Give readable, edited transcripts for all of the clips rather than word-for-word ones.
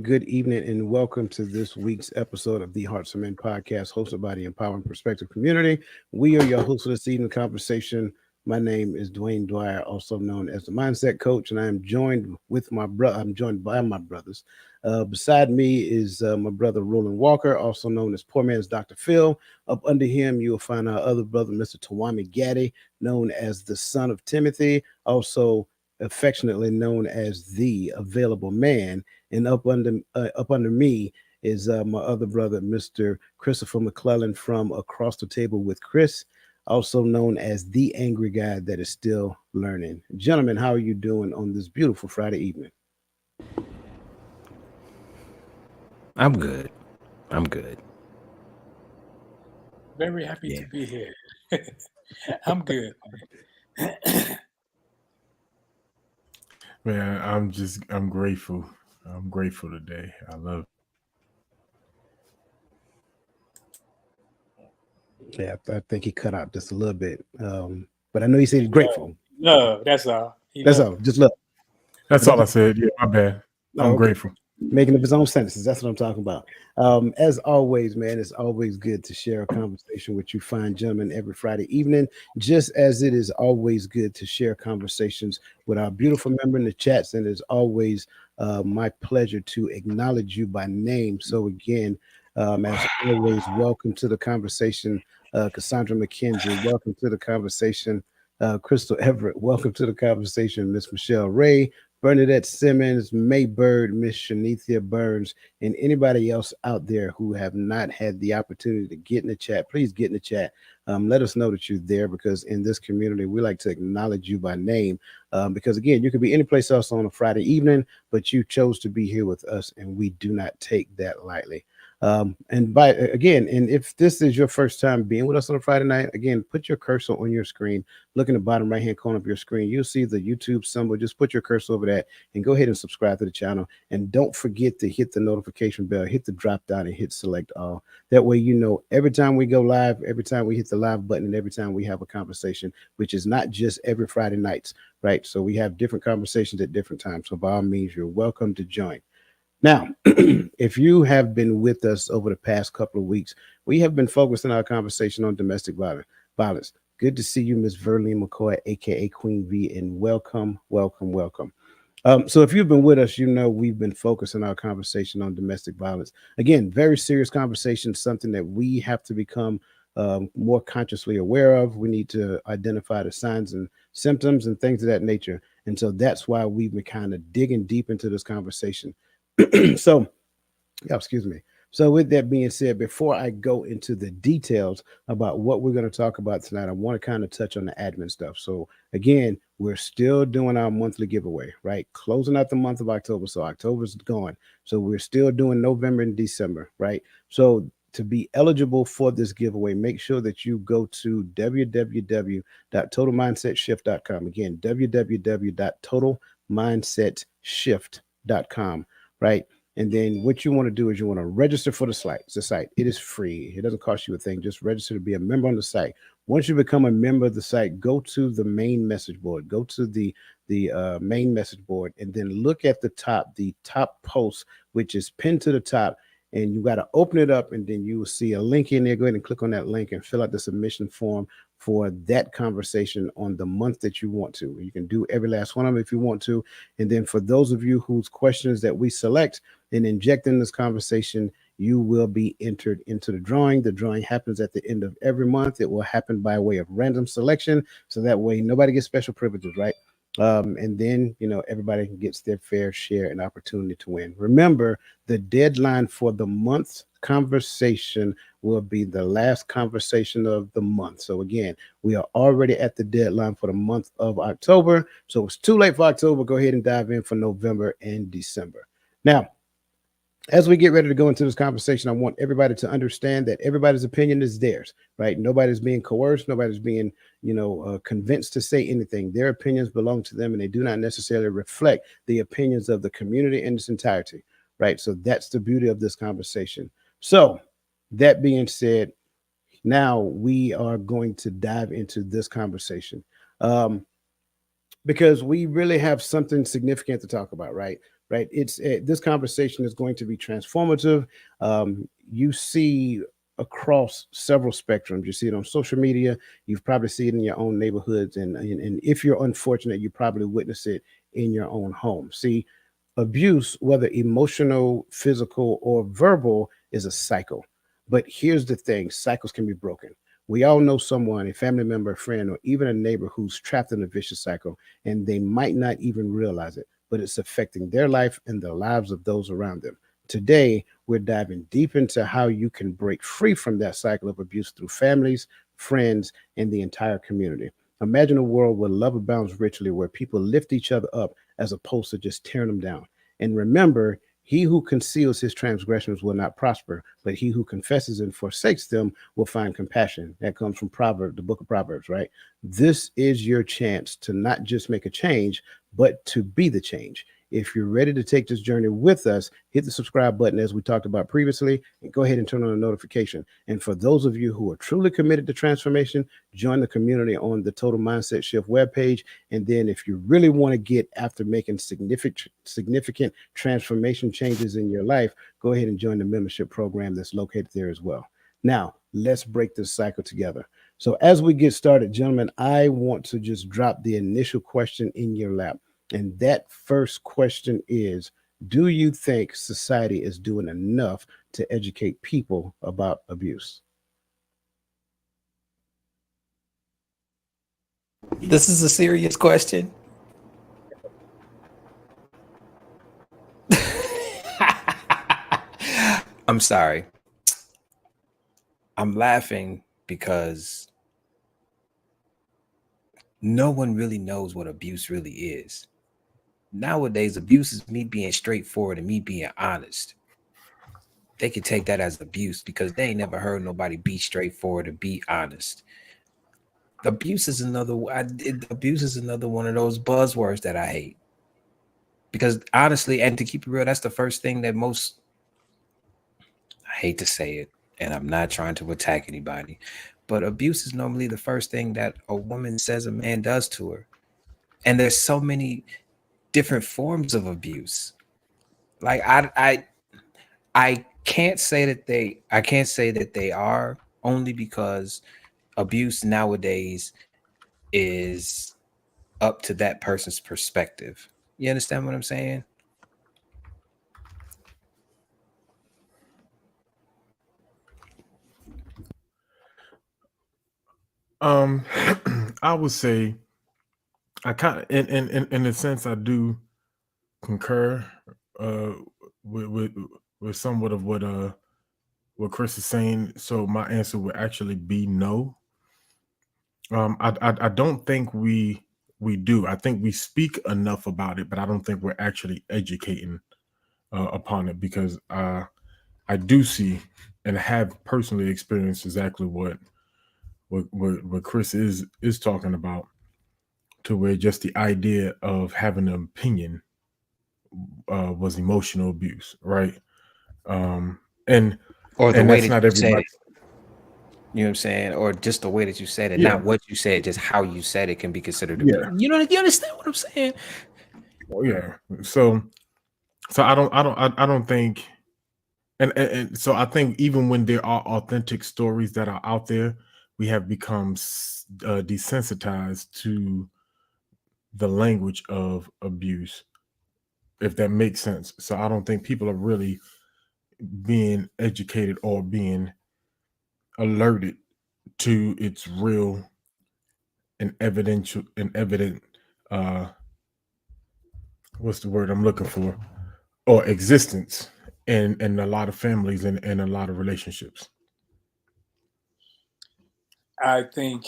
Good evening, and welcome to this week's episode of the Hearts of Men podcast, hosted by the Empowering Perspective community. We are your hosts for this evening conversation. My name is Dwayne Dwyer, also known as the Mindset Coach, and I am joined with my brother. I'm joined by my brothers. Beside me is my brother Roland Walker, also known as Poor Man's Dr. Phil. Up under him, you will find our other brother, Mr. Tawami Gaddy, known as the son of Timothy, also affectionately known as the Available Man. And up under me is my other brother, Mr. Christopher McClellan from Across the Table with Chris, also known as the Angry Guy that is still learning. Gentlemen, how are you doing on this beautiful Friday evening? I'm good. Very happy to be here. I'm good. Man, I'm grateful. I'm grateful today. I love it. Yeah, I think he cut out just a little bit. But I know he said he's grateful. No, that's all. That's all. Just look. That's all I said. Yeah, my bad. I'm grateful. Making up his own sentences. That's what I'm talking about. As always, man, it's always good to share a conversation with you fine gentlemen every Friday evening, just as it is always good to share conversations with our beautiful member in the chats. And it's always my pleasure to acknowledge you by name. So again, as always, welcome to the conversation, Cassandra McKenzie. Welcome to the conversation, Crystal Everett. Welcome to the conversation, Miss Michelle Ray, Bernadette Simmons, May Bird, Miss Shanithia Burns, and anybody else out there who have not had the opportunity to get in the chat. Please get in the chat. Let us know that you're there, because in this community, we like to acknowledge you by name. Because again, you could be any place else on a Friday evening, but you chose to be here with us, and we do not take that lightly. And if this is your first time being with us on a Friday night, again, put your cursor on your screen. Look in the bottom right hand corner of your screen. You'll see the YouTube symbol. Just put your cursor over that and go ahead and subscribe to the channel. And don't forget to hit the notification bell, hit the drop down, and hit select all. That way, you know, every time we go live, every time we hit the live button, and every time we have a conversation, which is not just every Friday nights, right? So we have different conversations at different times. So by all means, you're welcome to join. Now, if you have been with us over the past couple of weeks, we have been focusing our conversation on domestic violence. Good to see you, Ms. Verlene McCoy, aka Queen V, and welcome. So if you've been with us, you know we've been focusing our conversation on domestic violence. Again, very serious conversation, something that we have to become more consciously aware of. We need to identify the signs and symptoms and things of that nature. And so that's why we've been kind of digging deep into this conversation. So with that being said, before I go into the details about what we're going to talk about tonight, I want to kind of touch on the admin stuff. So again, we're still doing our monthly giveaway, right? Closing out the month of October. So October's gone. So we're still doing November and December, right? So to be eligible for this giveaway, make sure that you go to www.totalmindsetshift.com. Again, www.totalmindsetshift.com. Right. And then what you want to do is you want to register for the site. It is free. It doesn't cost you a thing. Just register to be a member on the site. Once you become a member of the site, go to the main message board. Go to the main message board, and then look at the top post, which is pinned to the top. And you got to open it up, and then you will see a link in there. Go ahead and click on that link and fill out the submission form for that conversation on the month that you want to. You can do every last one of them if you want to. And then for those of you whose questions that we select and inject in this conversation, you will be entered into the drawing. The drawing happens at the end of every month. It will happen by way of random selection. So that way nobody gets special privileges, right? And then, everybody gets their fair share and opportunity to win. Remember, the deadline for the month's conversation will be the last conversation of the month. So again, we are already at the deadline for the month of October. So it's too late for October. Go ahead and dive in for November and December. Now, as we get ready to go into this conversation, I want everybody to understand that everybody's opinion is theirs, right? Nobody's being coerced. Nobody's being, convinced to say anything. Their opinions belong to them, and they do not necessarily reflect the opinions of the community in its entirety, right? So that's the beauty of this conversation. So that being said, now we are going to dive into this conversation. Because we really have something significant to talk about, right? Right. It's this conversation is going to be transformative. You see across several spectrums. You see it on social media. You've probably seen it in your own neighborhoods, and if you're unfortunate, you probably witness it in your own home. See, abuse, whether emotional, physical, or verbal, is a cycle. But here's the thing: cycles can be broken. We all know someone, a family member, a friend, or even a neighbor who's trapped in a vicious cycle, and they might not even realize it, but it's affecting their life and the lives of those around them. Today, we're diving deep into how you can break free from that cycle of abuse through families, friends, and the entire community. Imagine a world where love abounds richly, where people lift each other up as opposed to just tearing them down. And remember, he who conceals his transgressions will not prosper, but he who confesses and forsakes them will find compassion. That comes from Proverbs, the book of Proverbs, right? This is your chance to not just make a change, but to be the change. If you're ready to take this journey with us, hit the subscribe button as we talked about previously, and go ahead and turn on the notification. And for those of you who are truly committed to transformation, join the community on the Total Mindset Shift webpage. And then if you really want to get after making significant transformation changes in your life, go ahead and join the membership program that's located there as well. Now, let's break this cycle together. So as we get started, gentlemen, I want to just drop the initial question in your lap. And that first question is, do you think society is doing enough to educate people about abuse? This is a serious question. I'm sorry. I'm laughing because no one really knows what abuse really is. Nowadays, abuse is me being straightforward and me being honest. They can take that as abuse because they ain't never heard nobody be straightforward and be honest. Abuse is another one of those buzzwords that I hate. Because honestly, and to keep it real, that's the first thing that most, I hate to say it, and I'm not trying to attack anybody, but abuse is normally the first thing that a woman says a man does to her. And there's so many different forms of abuse. Like I can't say that they are, only because abuse nowadays is up to that person's perspective. You understand what I'm saying? I would say I kind of, in a sense, I do concur uh with with somewhat of what Chris is saying. So my answer would actually be no. I don't think we do. I think we speak enough about it, but I don't think we're actually educating upon it, because I do see and have personally experienced exactly what Chris is talking about, to where just the idea of having an opinion was emotional abuse, right? And Or the and way that's that not you said everybody. it. You know what I'm saying? Or just the way that you said it, Yeah, not what you said, just how you said it can be considered abuse. yeah, You understand what I'm saying? yeah. So I don't think, and so I think even when there are authentic stories that are out there, we have become desensitized to the language of abuse, if that makes sense. So I don't think people are really being educated or being alerted to its real and evident uh what's the word I'm looking for, or existence in a lot of families and a lot of relationships. I think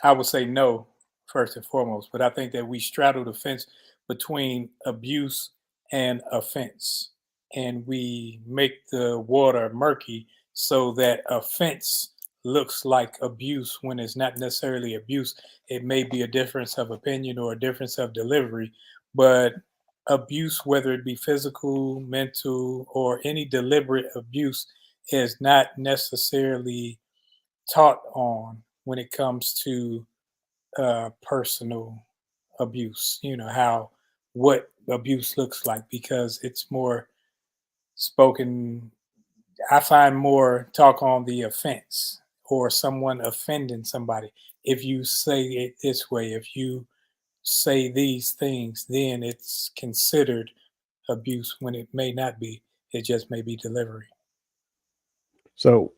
I would say no, first and foremost, but I think that we straddle the fence between abuse and offense. And we make the water murky so that offense looks like abuse when it's not necessarily abuse. It may be a difference of opinion or a difference of delivery, but abuse, whether it be physical, mental, or any deliberate abuse, is not necessarily taught on when it comes to personal abuse. You know how what abuse looks like because it's more spoken. I find more talk on the offense or someone offending somebody. If you say it this way, if you say these things, then it's considered abuse when it may not be. It just may be delivery. So,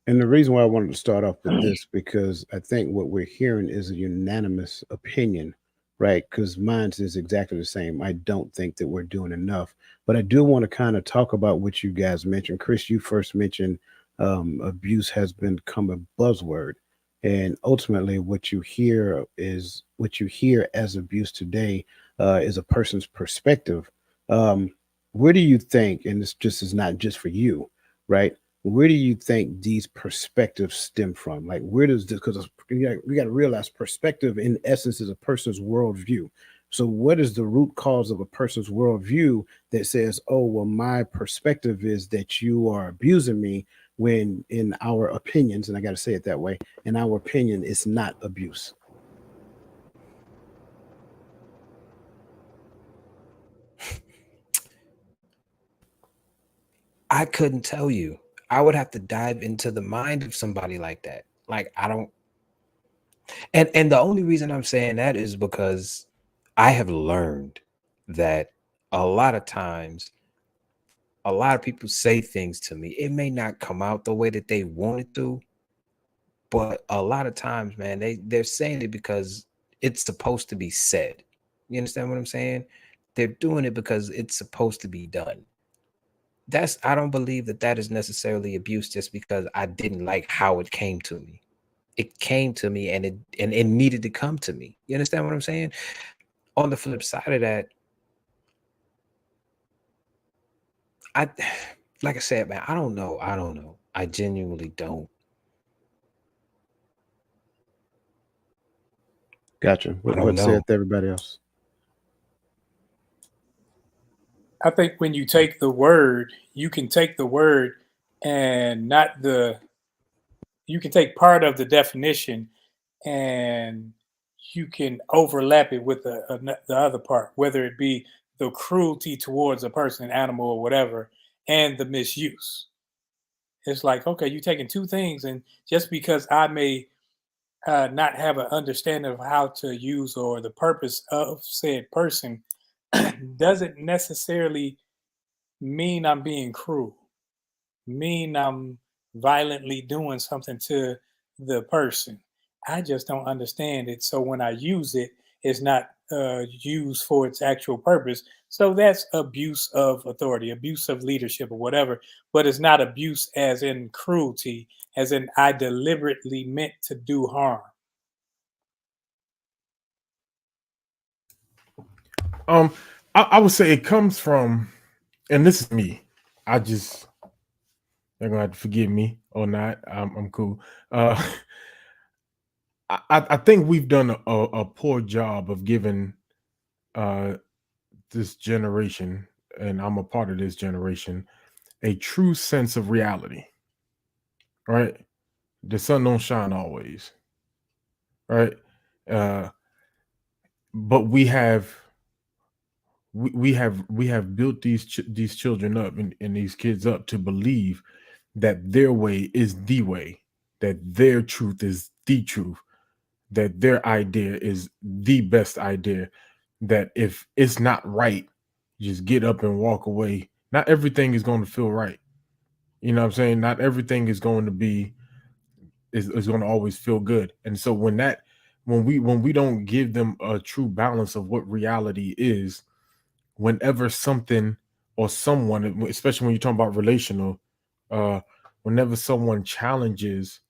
and the reason why I wanted to start off with this because I think what we're hearing is a unanimous opinion, right? Because mine is exactly the same. I don't think that we're doing enough, but I do want to kind of talk about what you guys mentioned. Chris, you first mentioned abuse has become a buzzword, and ultimately, what you hear as abuse today is a person's perspective. Um, where do you think, and this just is not just for you, right? Where do you think these perspectives stem from? Like, where does this? Because we got to realize perspective, in essence, is a person's worldview. So, what is the root cause of a person's worldview that says, "Oh, well, my perspective is that you are abusing me," when, in our opinions, and I got to say it that way, in our opinion, it's not abuse. I couldn't tell you. I would have to dive into the mind of somebody like that. Like I don't, and the only reason I'm saying that is because I have learned that a lot of times a lot of people say things to me. It may not come out the way that they want it to, but a lot of times, man, they're saying it because it's supposed to be said. You understand what I'm saying? They're doing it because it's supposed to be done. That's I don't believe that that is necessarily abuse just because I didn't like how it came to me. It came to me and it needed to come to me. You understand what I'm saying? On the flip side of that, I like I said, man, I don't know. I don't know. I genuinely don't. Gotcha. I don't What say know. it to everybody else? I think when you take the word, you can take the word and not the you can take part of the definition and you can overlap it with the other part, whether it be the cruelty towards a person, animal, or whatever, and the misuse. It's like, okay, you're taking two things, and just because I may not have an understanding of how to use or the purpose of said person doesn't necessarily mean I'm being cruel, mean I'm violently doing something to the person. I just don't understand it. So when I use it, it's not used for its actual purpose. So that's abuse of authority, abuse of leadership, or whatever. But it's not abuse as in cruelty, as in I deliberately meant to do harm. Um, I would say it comes from, and this is me. I just they're gonna have to forgive me or not. I'm cool. Uh, I think we've done a poor job of giving uh this generation, and I'm a part of this generation, a true sense of reality. Right, the sun don't shine always. Right, uh, but we have built these children up and these kids up to believe that their way is the way, that their truth is the truth, that their idea is the best idea, that if it's not right, just get up and walk away. Not everything is going to feel right. You know what I'm saying? Not everything is going to be is going to always feel good. And so when we don't give them a true balance of what reality is, whenever something or someone, especially when you're talking about relational, uh, whenever someone challenges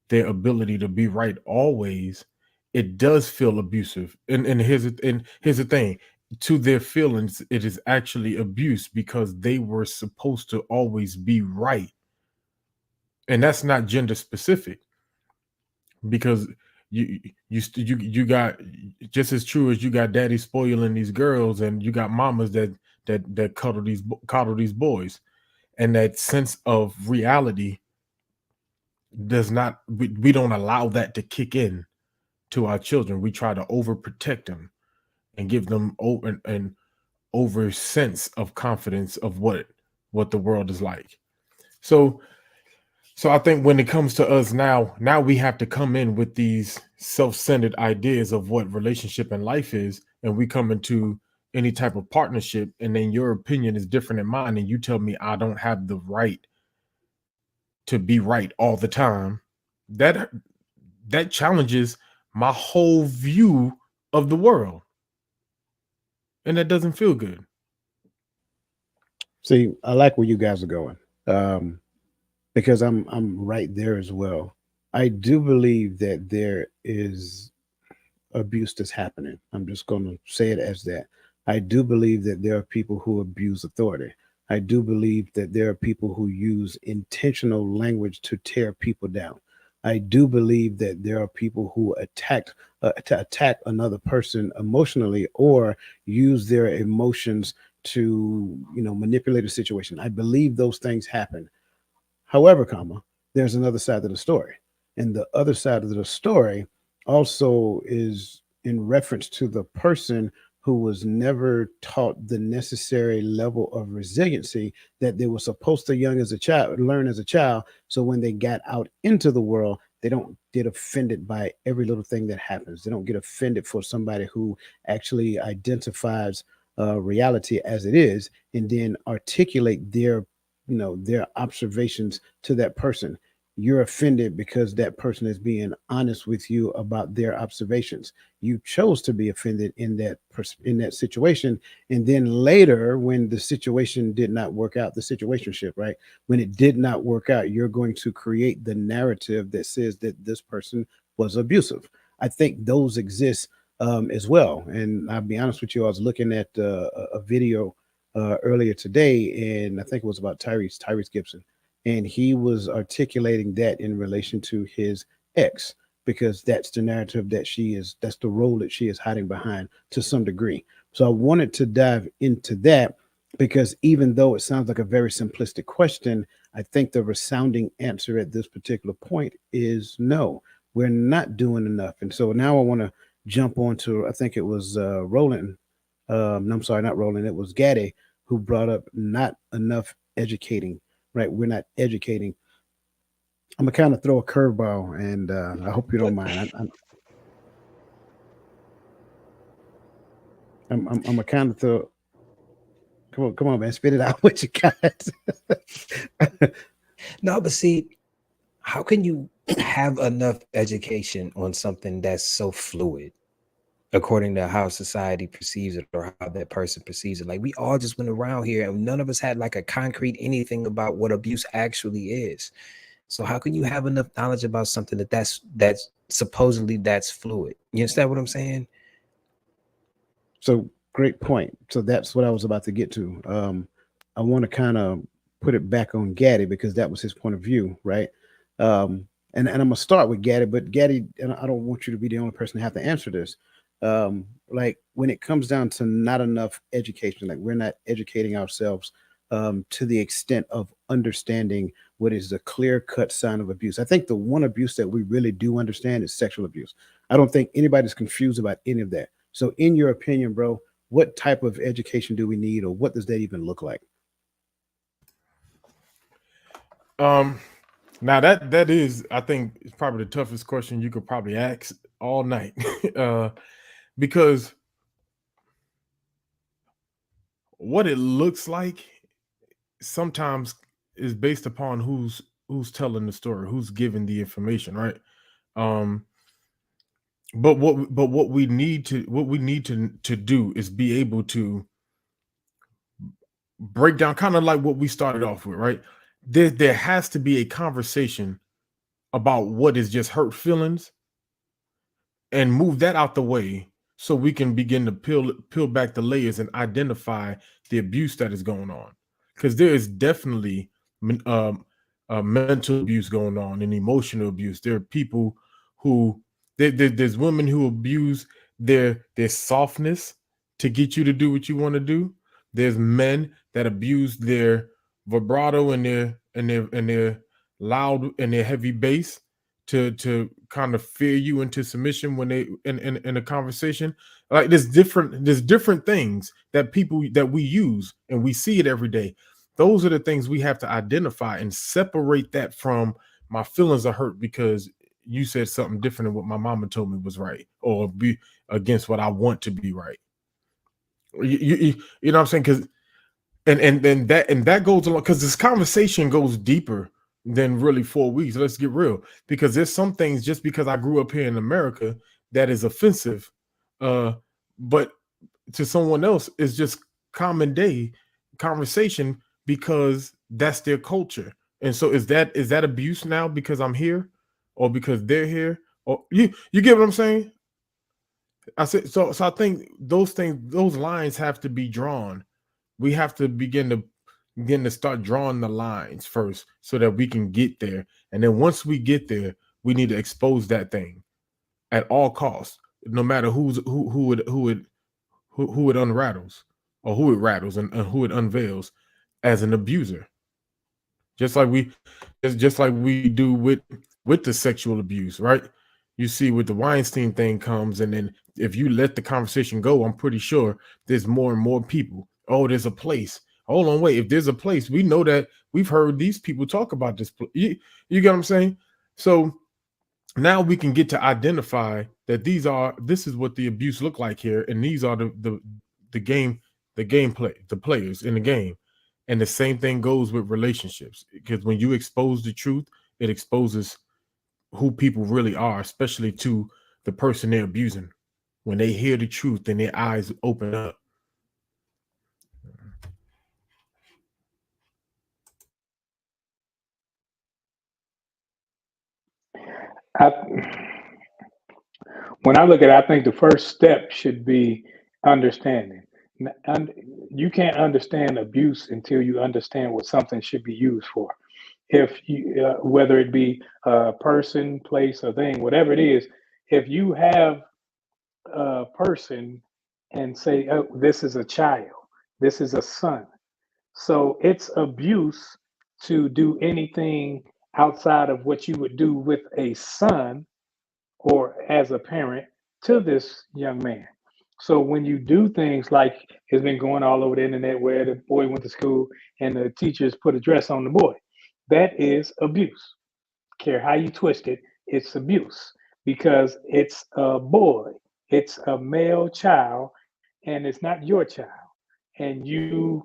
their ability to be right always, it does feel abusive. And here's the thing. To their feelings, it is actually abuse because they were supposed to always be right. And that's not gender specific, because you got, just as true as you got daddy spoiling these girls, and you got mamas that coddle these boys, and that sense of reality does not, we don't allow that to kick in to our children. We try to overprotect them and give them an over sense of confidence of what the world is like. So I think when it comes to us now we have to come in with these self-centered ideas of what relationship and life is, and we come into any type of partnership, and then your opinion is different than mine, and you tell me I don't have the right to be right all the time. That challenges my whole view of the world, and that doesn't feel good. See, I like where you guys are going, because I'm right there as well. I do believe that there is abuse that's happening. I'm just going to say it as that. I do believe that there are people who abuse authority. I do believe that there are people who use intentional language to tear people down. I do believe that there are people who to attack another person emotionally, or use their emotions to, manipulate a situation. I believe those things happen. However, there's another side of the story. And the other side of the story also is in reference to the person who was never taught the necessary level of resiliency that they were supposed to young as a child learn as a child. So when they got out into the world, they don't get offended by every little thing that happens. They don't get offended for somebody who actually identifies reality as it is, and then articulate their observations to that person. You're offended because that person is being honest with you about their observations. You chose to be offended in that situation, and then later, when the situation did not work out, the situationship, right? When it did not work out, you're going to create the narrative that says that this person was abusive. I think those exist as well. And I'll be honest with you, I was looking at a video earlier today, and I think it was about Tyrese Gibson, and he was articulating that in relation to his ex, because that's the narrative that's the role that she is hiding behind to some degree. So I wanted to dive into that, because even though it sounds like a very simplistic question, I think the resounding answer at this particular point is no, we're not doing enough. And so now I want to jump on to, I think it was Roland. No, I'm sorry, not Roland. It was Gaddy who brought up not enough educating, right? We're not educating. I'm gonna kind of throw a curveball, and I hope you don't mind. I'm gonna kind of throw. Come on, man, spit it out. What you got? No, but see, how can you have enough education on something that's so fluid according to how society perceives it or how that person perceives it? Like, we all just went around here and none of us had like a concrete anything about what abuse actually is. So how can you have enough knowledge about something that's supposedly that's fluid? You understand what I'm saying? So great point. So that's what I was about to get to. I want to kind of put it back on Gaddy, because that was his point of view, right? And I'm gonna start with Gaddy, but Gaddy, and I don't want you to be the only person to have to answer this. Like, when it comes down to not enough education, like we're not educating ourselves to the extent of understanding what is a clear cut sign of abuse. I think the one abuse that we really do understand is sexual abuse. I don't think anybody's confused about any of that. So, in your opinion, bro, what type of education do we need, or what does that even look like? Um, Now that is, I think, it's probably the toughest question you could probably ask all night, because what it looks like sometimes is based upon who's telling the story, who's giving the information, right? Um, but what we need to do is be able to break down, kind of like what we started off with, right? There has to be a conversation about what is just hurt feelings, and move that out the way so we can begin to peel back the layers and identify the abuse that is going on, because there is definitely mental abuse going on and emotional abuse. There are people who there's women who abuse their softness to get you to do what you want to do. There's men that abuse their vibrato and their loud and their heavy bass to kind of fear you into submission when they in a conversation. Like there's different things that people that we use, and we see it every day. Those are the things we have to identify and separate that from my feelings are hurt because you said something different than what my mama told me was right, or be against what I want to be right. You know what I'm saying? Because and that goes along, because this conversation goes deeper than really 4 weeks. Let's get real, because there's some things, just because I grew up here in America, that is offensive, but to someone else is just common day conversation because that's their culture. And so is that abuse now because I'm here, or because they're here, or you get what I'm saying? I said, so I think those things, those lines have to be drawn. We have to begin to start drawing the lines first so that we can get there. And then once we get there, we need to expose that thing at all costs, no matter who it unrattles, or who it rattles, and who it unveils as an abuser. Just like we do with the sexual abuse, right? You see, with the Weinstein thing comes, and then if you let the conversation go, I'm pretty sure there's more and more people. Oh, there's a place. Hold on, wait. If there's a place, we know that we've heard these people talk about this. You get what I'm saying? So now we can get to identify that this is what the abuse look like here, and these are the gameplay, the players in the game. And the same thing goes with relationships, because when you expose the truth, it exposes who people really are, especially to the person they're abusing. When they hear the truth, then their eyes open up. I, when I look at it, I think the first step should be understanding. You can't understand abuse until you understand what something should be used for. If you, whether it be a person, place, or thing, whatever it is, if you have a person and say, oh, this is a child, this is a son. So it's abuse to do anything outside of what you would do with a son or as a parent to this young man. So when you do things like it's been going all over the internet where the boy went to school and the teachers put a dress on the boy, that is abuse. Care how you twist it, it's abuse because it's a boy, it's a male child, and it's not your child. And you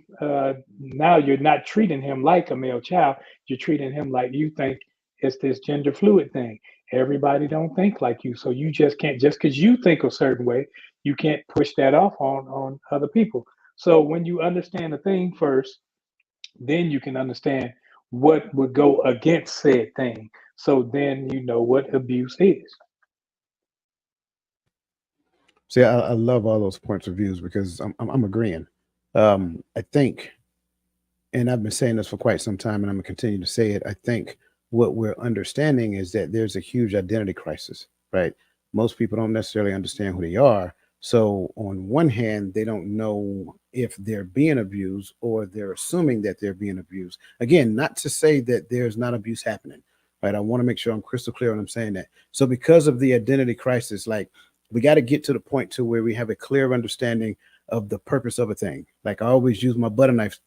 now you're not treating him like a male child. You're treating him like you think it's this gender fluid thing. Everybody don't think like you, so you just can't, just because you think a certain way, you can't push that off on other people. So when you understand the thing first, then you can understand what would go against said thing. So then you know what abuse is. See, I love all those points of views because I'm agreeing. I think, and I've been saying this for quite some time, and I'm gonna continue to say it. I think what we're understanding is that there's a huge identity crisis, right? Most people don't necessarily understand who they are. So on one hand, they don't know if they're being abused, or they're assuming that they're being abused. Again, not to say that there's not abuse happening, right? I want to make sure I'm crystal clear when I'm saying that. So because of the identity crisis, like, we got to get to the point to where we have a clear understanding of the purpose of a thing. Like, I always use my butter knife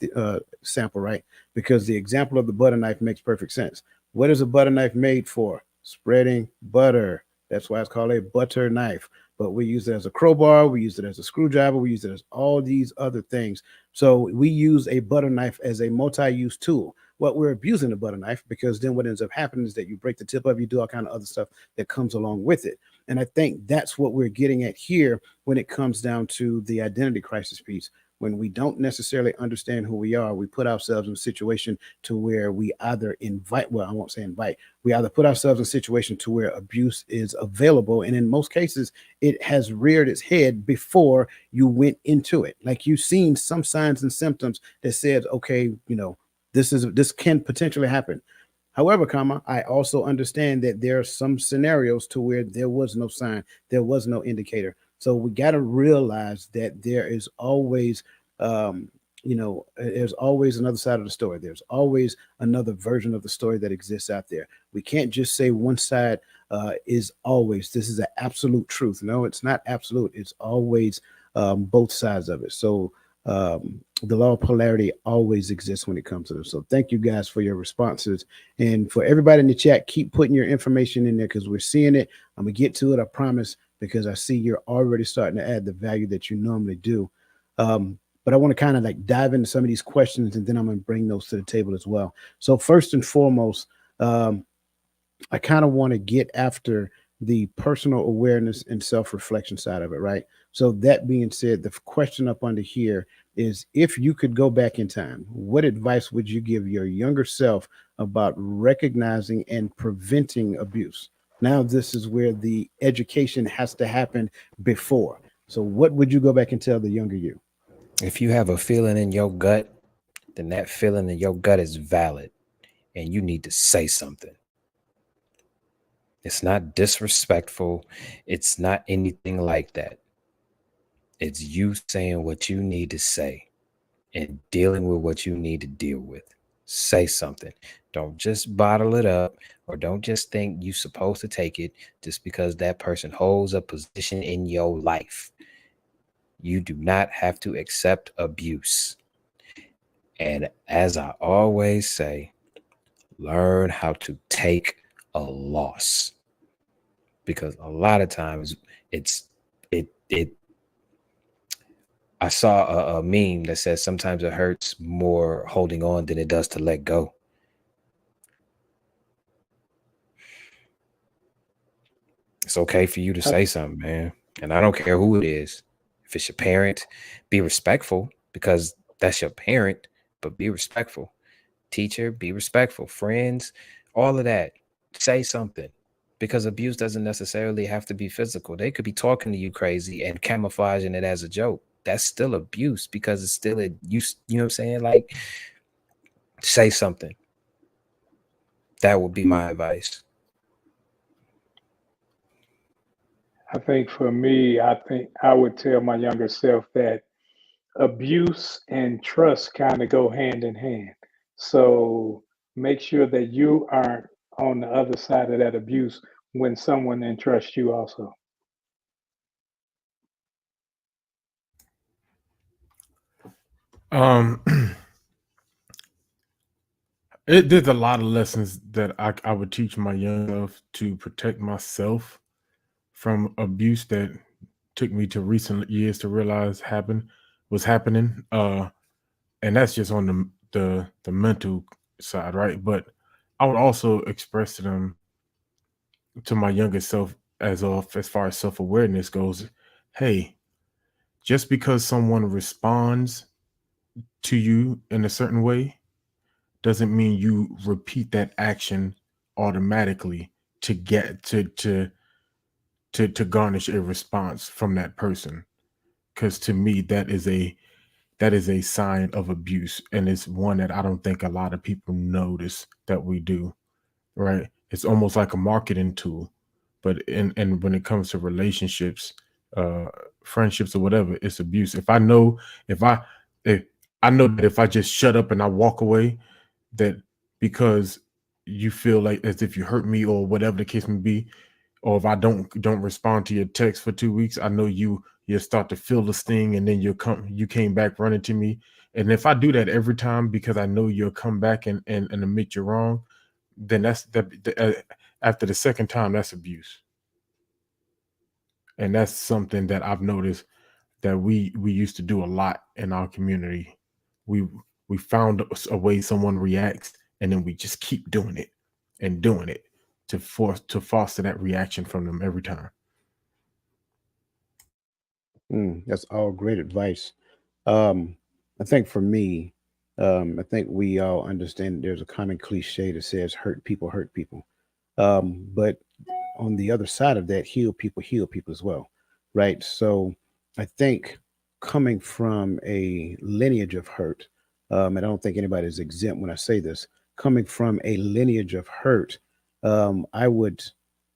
sample, right? Because the example of the butter knife makes perfect sense. What is a butter knife made for? Spreading butter. That's why it's called a butter knife. But we use it as a crowbar, we use it as a screwdriver, we use it as all these other things. So we use a butter knife as a multi-use tool. What we're abusing the butter knife, because then what ends up happening is that you break the tip of, you do all kind of other stuff that comes along with it. And I think that's what we're getting at here when it comes down to the identity crisis piece. When we don't necessarily understand who we are, we put ourselves in a situation to where we either invite, well, I won't say invite, we either put ourselves in a situation to where abuse is available. And in most cases, it has reared its head before you went into it. Like you've seen some signs and symptoms that said, okay, this can potentially happen. However, I also understand that there are some scenarios to where there was no sign, there was no indicator. So we got to realize that there is always, there's always another side of the story. There's always another version of the story that exists out there. We can't just say one side is always, this is an absolute truth. No, it's not absolute. It's always both sides of it. So the law of polarity always exists when it comes to this. So thank you guys for your responses. And for everybody in the chat, keep putting your information in there because we're seeing it. I'm going to get to it, I promise, because I see you're already starting to add the value that you normally do. But I want to kind of like dive into some of these questions, and then I'm going to bring those to the table as well. So first and foremost, I kind of want to get after the personal awareness and self-reflection side of it, right? So that being said, the question up under here is, if you could go back in time, what advice would you give your younger self about recognizing and preventing abuse? Now, this is where the education has to happen before. So what would you go back and tell the younger you? If you have a feeling in your gut, then that feeling in your gut is valid and you need to say something. It's not disrespectful. It's not anything like that. It's you saying what you need to say and dealing with what you need to deal with. Say something. Don't just bottle it up, or don't just think you're supposed to take it just because that person holds a position in your life. You do not have to accept abuse. And as I always say, learn how to take a loss. Because a lot of times I saw a meme that says sometimes it hurts more holding on than it does to let go. It's okay for you to say something, man. And I don't care who it is. If it's your parent, be respectful because that's your parent, but be respectful. Teacher, be respectful. Friends, all of that. Say something. Because abuse doesn't necessarily have to be physical. They could be talking to you crazy and camouflaging it as a joke. That's still abuse because it's still you know what I'm saying? Like, say something. That would be my advice. I think for me, I think I would tell my younger self that abuse and trust kind of go hand in hand. So make sure that you aren't on the other side of that abuse when someone entrusts you also. There's a lot of lessons that I would teach my young self to protect myself from abuse that took me to recent years to realize was happening. And that's just on the mental side, right? But I would also express to them, to my younger self, as far as self-awareness goes, hey, just because someone responds to you in a certain way doesn't mean you repeat that action automatically to get to garnish a response from that person. Because to me, that is a sign of abuse, and it's one that I don't think a lot of people notice that we do. Right? It's almost like a marketing tool, but and when it comes to relationships, uh, friendships or whatever, it's abuse. If I if I know that if I just shut up and I walk away, that because you feel like as if you hurt me or whatever the case may be, or if I don't respond to your text for 2 weeks, I know you start to feel the sting, and then you came back running to me. And if I do that every time because I know you'll come back and admit you're wrong, then after the second time, that's abuse. And that's something that I've noticed that we used to do a lot in our community. We we found a way someone reacts, and then we just keep doing it and doing it to foster that reaction from them every time. That's all great advice. Um, I think for me, I think we all understand that there's a common cliche that says hurt people. But on the other side of that, heal people as well, right? So I think coming from a lineage of hurt, and I don't think anybody's exempt when I say this, coming from a lineage of hurt, I would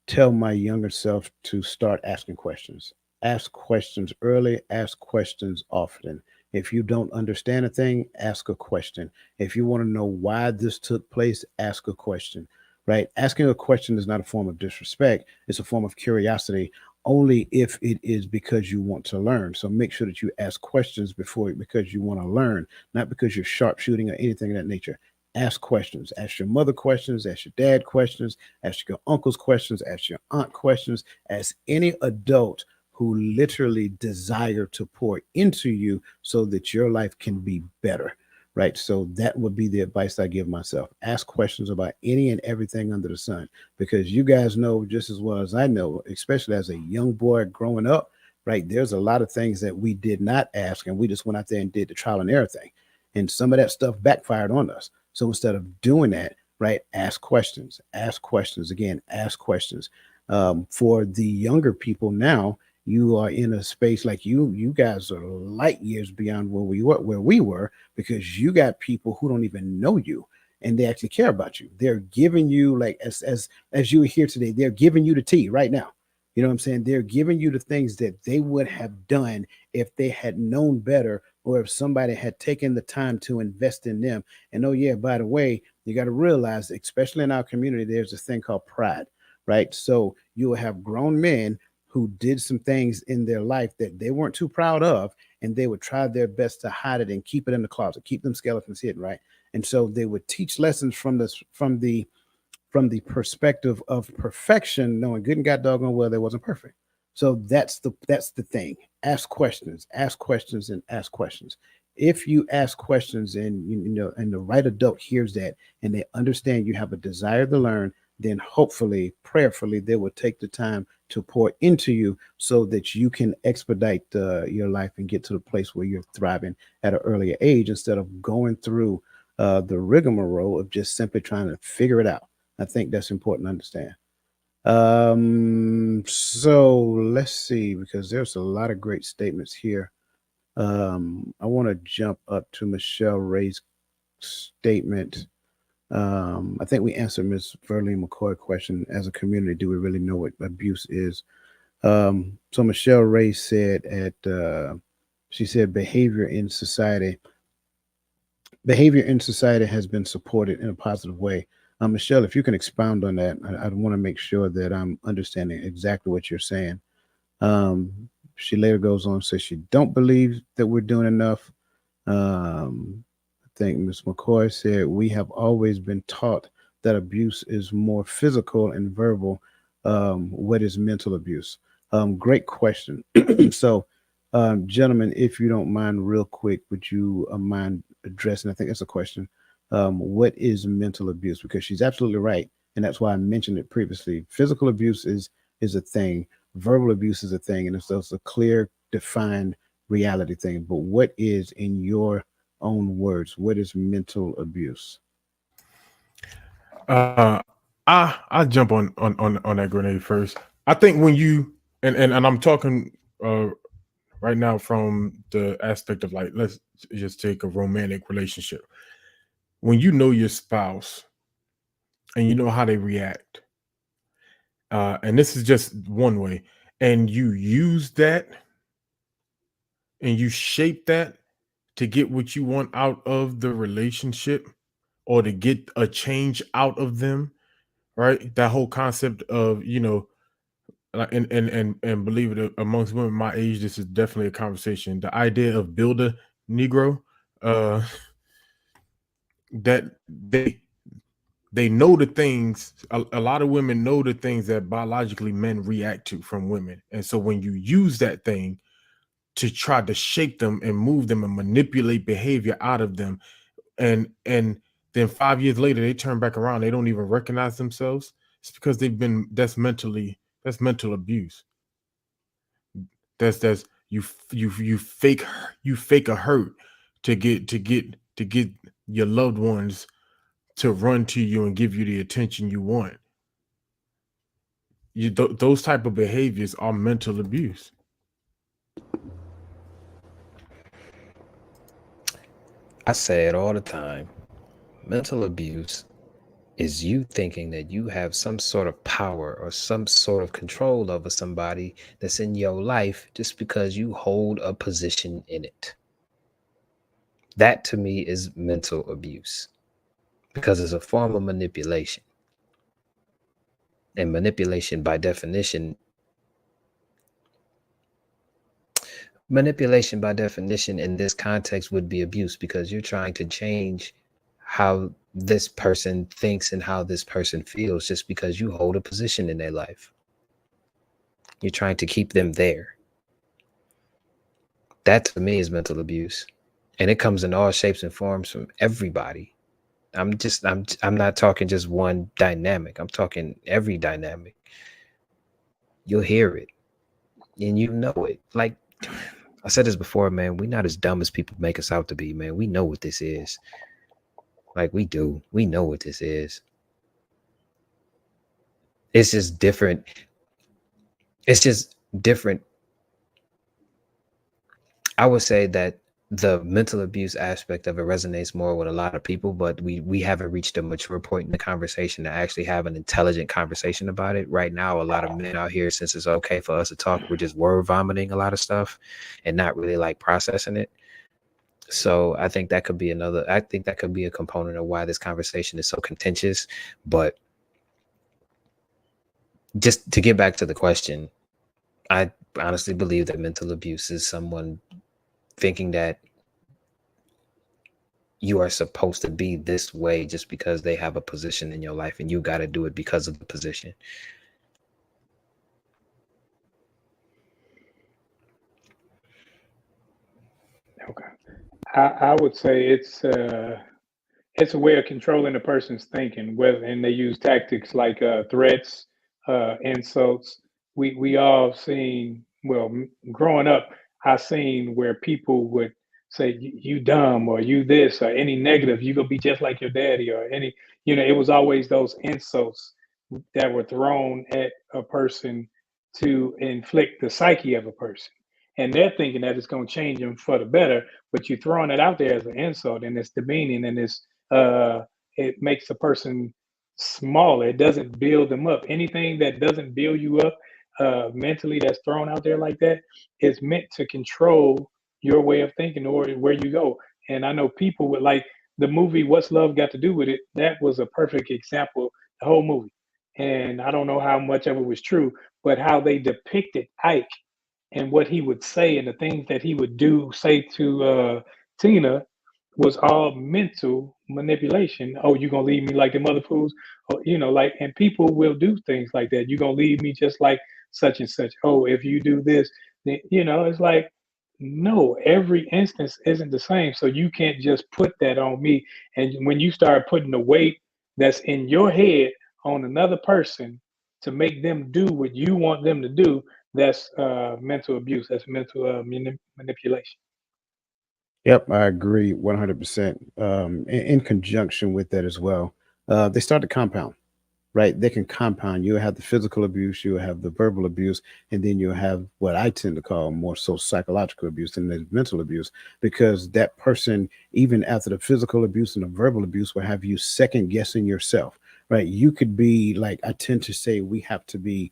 tell my younger self to start asking questions. Ask questions early, ask questions often. If you don't understand a thing, ask a question. If you want to know why this took place, ask a question, right? Asking a question is not a form of disrespect, it's a form of curiosity only if it is because you want to learn. So make sure that you ask questions before because you want to learn, not because you're sharpshooting or anything of that nature. Ask questions. Ask your mother questions. Ask your dad questions. Ask your uncle's questions. Ask your aunt questions. Ask any adult who literally desire to pour into you so that your life can be better, right? So that would be the advice I give myself. Ask questions about any and everything under the sun, because you guys know just as well as I know, especially as a young boy growing up, right? There's a lot of things that we did not ask, and we just went out there and did the trial and error thing. And some of that stuff backfired on us. So instead of doing that, right, ask questions again, ask questions. For the younger people now, you are in a space like you guys are light years beyond where we were, because you got people who don't even know you and they actually care about you. They're giving you, like, as you were here today, they're giving you the tea right now. You know what I'm saying? They're giving you the things that they would have done if they had known better, or if somebody had taken the time to invest in them. And oh yeah, by the way, you got to realize, especially in our community, there's this thing called pride, right? So you will have grown men who did some things in their life that they weren't too proud of, and they would try their best to hide it and keep it in the closet, keep them skeletons hidden, right? And so they would teach lessons from the perspective of perfection, knowing good and god doggone well they wasn't perfect. So that's the thing. Ask questions, and ask questions. If you ask questions, and you know, and the right adult hears that, and they understand you have a desire to learn, then hopefully, prayerfully, they will take the time to pour into you so that you can expedite your life and get to the place where you're thriving at an earlier age, instead of going through the rigmarole of just simply trying to figure it out. I think that's important to understand. So let's see, because there's a lot of great statements here. I want to jump up to Michelle Ray's statement. I think we answered Ms. Verlene McCoy question. As a community, do we really know what abuse is? So Michelle Ray said she said behavior in society has been supported in a positive way. Michelle, if you can expound on that, I'd want to make sure that I'm understanding exactly what you're saying. She later goes on and says she don't believe that we're doing enough. I think Ms. McCoy said we have always been taught that abuse is more physical and verbal. What is mental abuse? Great question. So, gentlemen, if you don't mind, real quick, would you mind addressing? I think that's a question. What is mental abuse? Because she's absolutely right, and that's why I mentioned it previously. Physical abuse is a thing. Verbal abuse is a thing, and it's a clear, defined reality thing. But what is, in your own words, what is mental abuse? Uh, I jump on that grenade first. I think when you and I'm talking right now from the aspect of, like, let's just take a romantic relationship. When you know your spouse and you know how they react, and this is just one way, and you use that and you shape that to get what you want out of the relationship, or to get a change out of them, right? That whole concept of, and believe it, amongst women my age, this is definitely a conversation. The idea of build a Negro, uh, that they know the things, a lot of women know the things that biologically men react to from women. And so when you use that thing to try to shape them and move them and manipulate behavior out of them, and then 5 years later they turn back around, they don't even recognize themselves, it's because that's mental abuse. That's you fake a hurt to get your loved ones to run to you and give you the attention you want. Those type of behaviors are mental abuse. I say it all the time. Mental abuse is you thinking that you have some sort of power or some sort of control over somebody that's in your life just because you hold a position in it. That to me is mental abuse, because it's a form of manipulation. And manipulation by definition in this context would be abuse, because you're trying to change how this person thinks and how this person feels just because you hold a position in their life. You're trying to keep them there. That to me is mental abuse. And it comes in all shapes and forms from everybody. I'm not talking just one dynamic. I'm talking every dynamic. You'll hear it and you know it. Like I said this before, man, we're not as dumb as people make us out to be, man. We know what this is. Like we do. We know what this is. It's just different. It's just different. I would say that the mental abuse aspect of it resonates more with a lot of people, but we haven't reached a mature point in the conversation to actually have an intelligent conversation about it. Right now, a lot of men out here, since it's okay for us to talk, we're just word vomiting a lot of stuff and not really like processing it. So I think that could be a component of why this conversation is so contentious. But just to get back to the question, I honestly believe that mental abuse is someone thinking that you are supposed to be this way just because they have a position in your life and you got to do it because of the position. Okay. I would say it's a way of controlling a person's thinking, and they use tactics like threats, insults. We all seen, well, growing up, I seen where people would say you dumb or you this or any negative, you gonna be just like your daddy or any, it was always those insults that were thrown at a person to inflict the psyche of a person. And they're thinking that it's going to change them for the better, but you're throwing it out there as an insult, and it's demeaning, and it makes a person smaller. It doesn't build them up. Anything that doesn't build you up mentally, that's thrown out there like that, is meant to control your way of thinking or where you go. And I know people would like the movie What's Love Got to Do with It. That was a perfect example, the whole movie. And I don't know how much of it was true, but how they depicted Ike and what he would say and the things that he would say to Tina was all mental manipulation. Oh, you gonna leave me like the mother fools? Or, like, and people will do things like that. You gonna leave me just like such and such. Oh, if you do this, then, it's like, no, every instance isn't the same. So you can't just put that on me. And when you start putting the weight that's in your head on another person to make them do what you want them to do, that's mental abuse. That's mental manipulation. Yep, I agree 100%. In conjunction with that as well, they start to compound, right? They can compound. You'll have the physical abuse, you'll have the verbal abuse, and then you'll have what I tend to call more so psychological abuse and the mental abuse, because that person, even after the physical abuse and the verbal abuse, will have you second guessing yourself, right? You could be like, I tend to say we have to be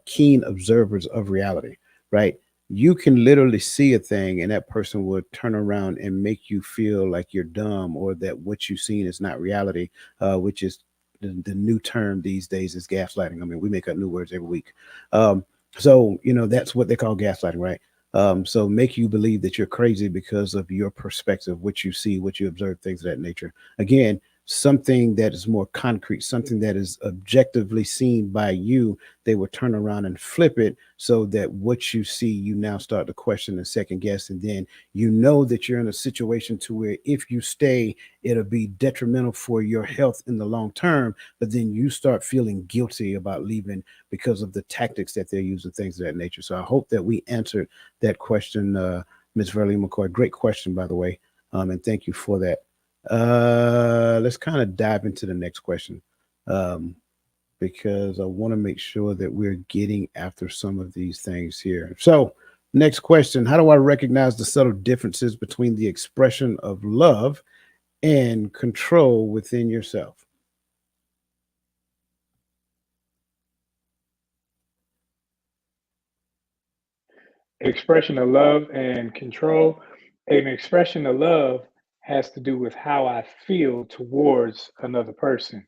keen observers of reality, right? You can literally see a thing and that person would turn around and make you feel like you're dumb or that what you've seen is not reality, which is the new term these days is gaslighting. I mean, we make up new words every week. So, that's what they call gaslighting, right? So make you believe that you're crazy because of your perspective, what you see, what you observe, things of that nature. Again, something that is more concrete, something that is objectively seen by you, they will turn around and flip it so that what you see, you now start to question and second guess. And then you know that you're in a situation to where if you stay, it'll be detrimental for your health in the long term. But then you start feeling guilty about leaving because of the tactics that they're using, things of that nature. So I hope that we answered that question, Ms. Verley McCoy. Great question, by the way. And thank you for that. Let's kind of dive into the next question, because I want to make sure that we're getting after some of these things here. So, next question: how do I recognize the subtle differences between the expression of love and control within yourself? Expression of love and control. An expression of love has to do with how I feel towards another person.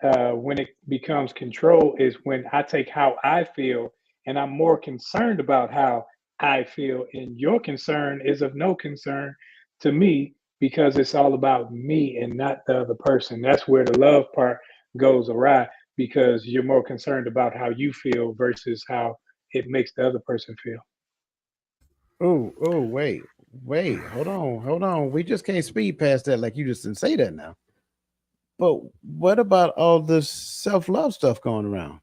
When it becomes control is when I take how I feel and I'm more concerned about how I feel, and your concern is of no concern to me because it's all about me and not the other person. That's where the love part goes awry because you're more concerned about how you feel versus how it makes the other person feel. Oh, wait, hold on. We just can't speed past that like you just didn't say that now. But what about all this self love stuff going around?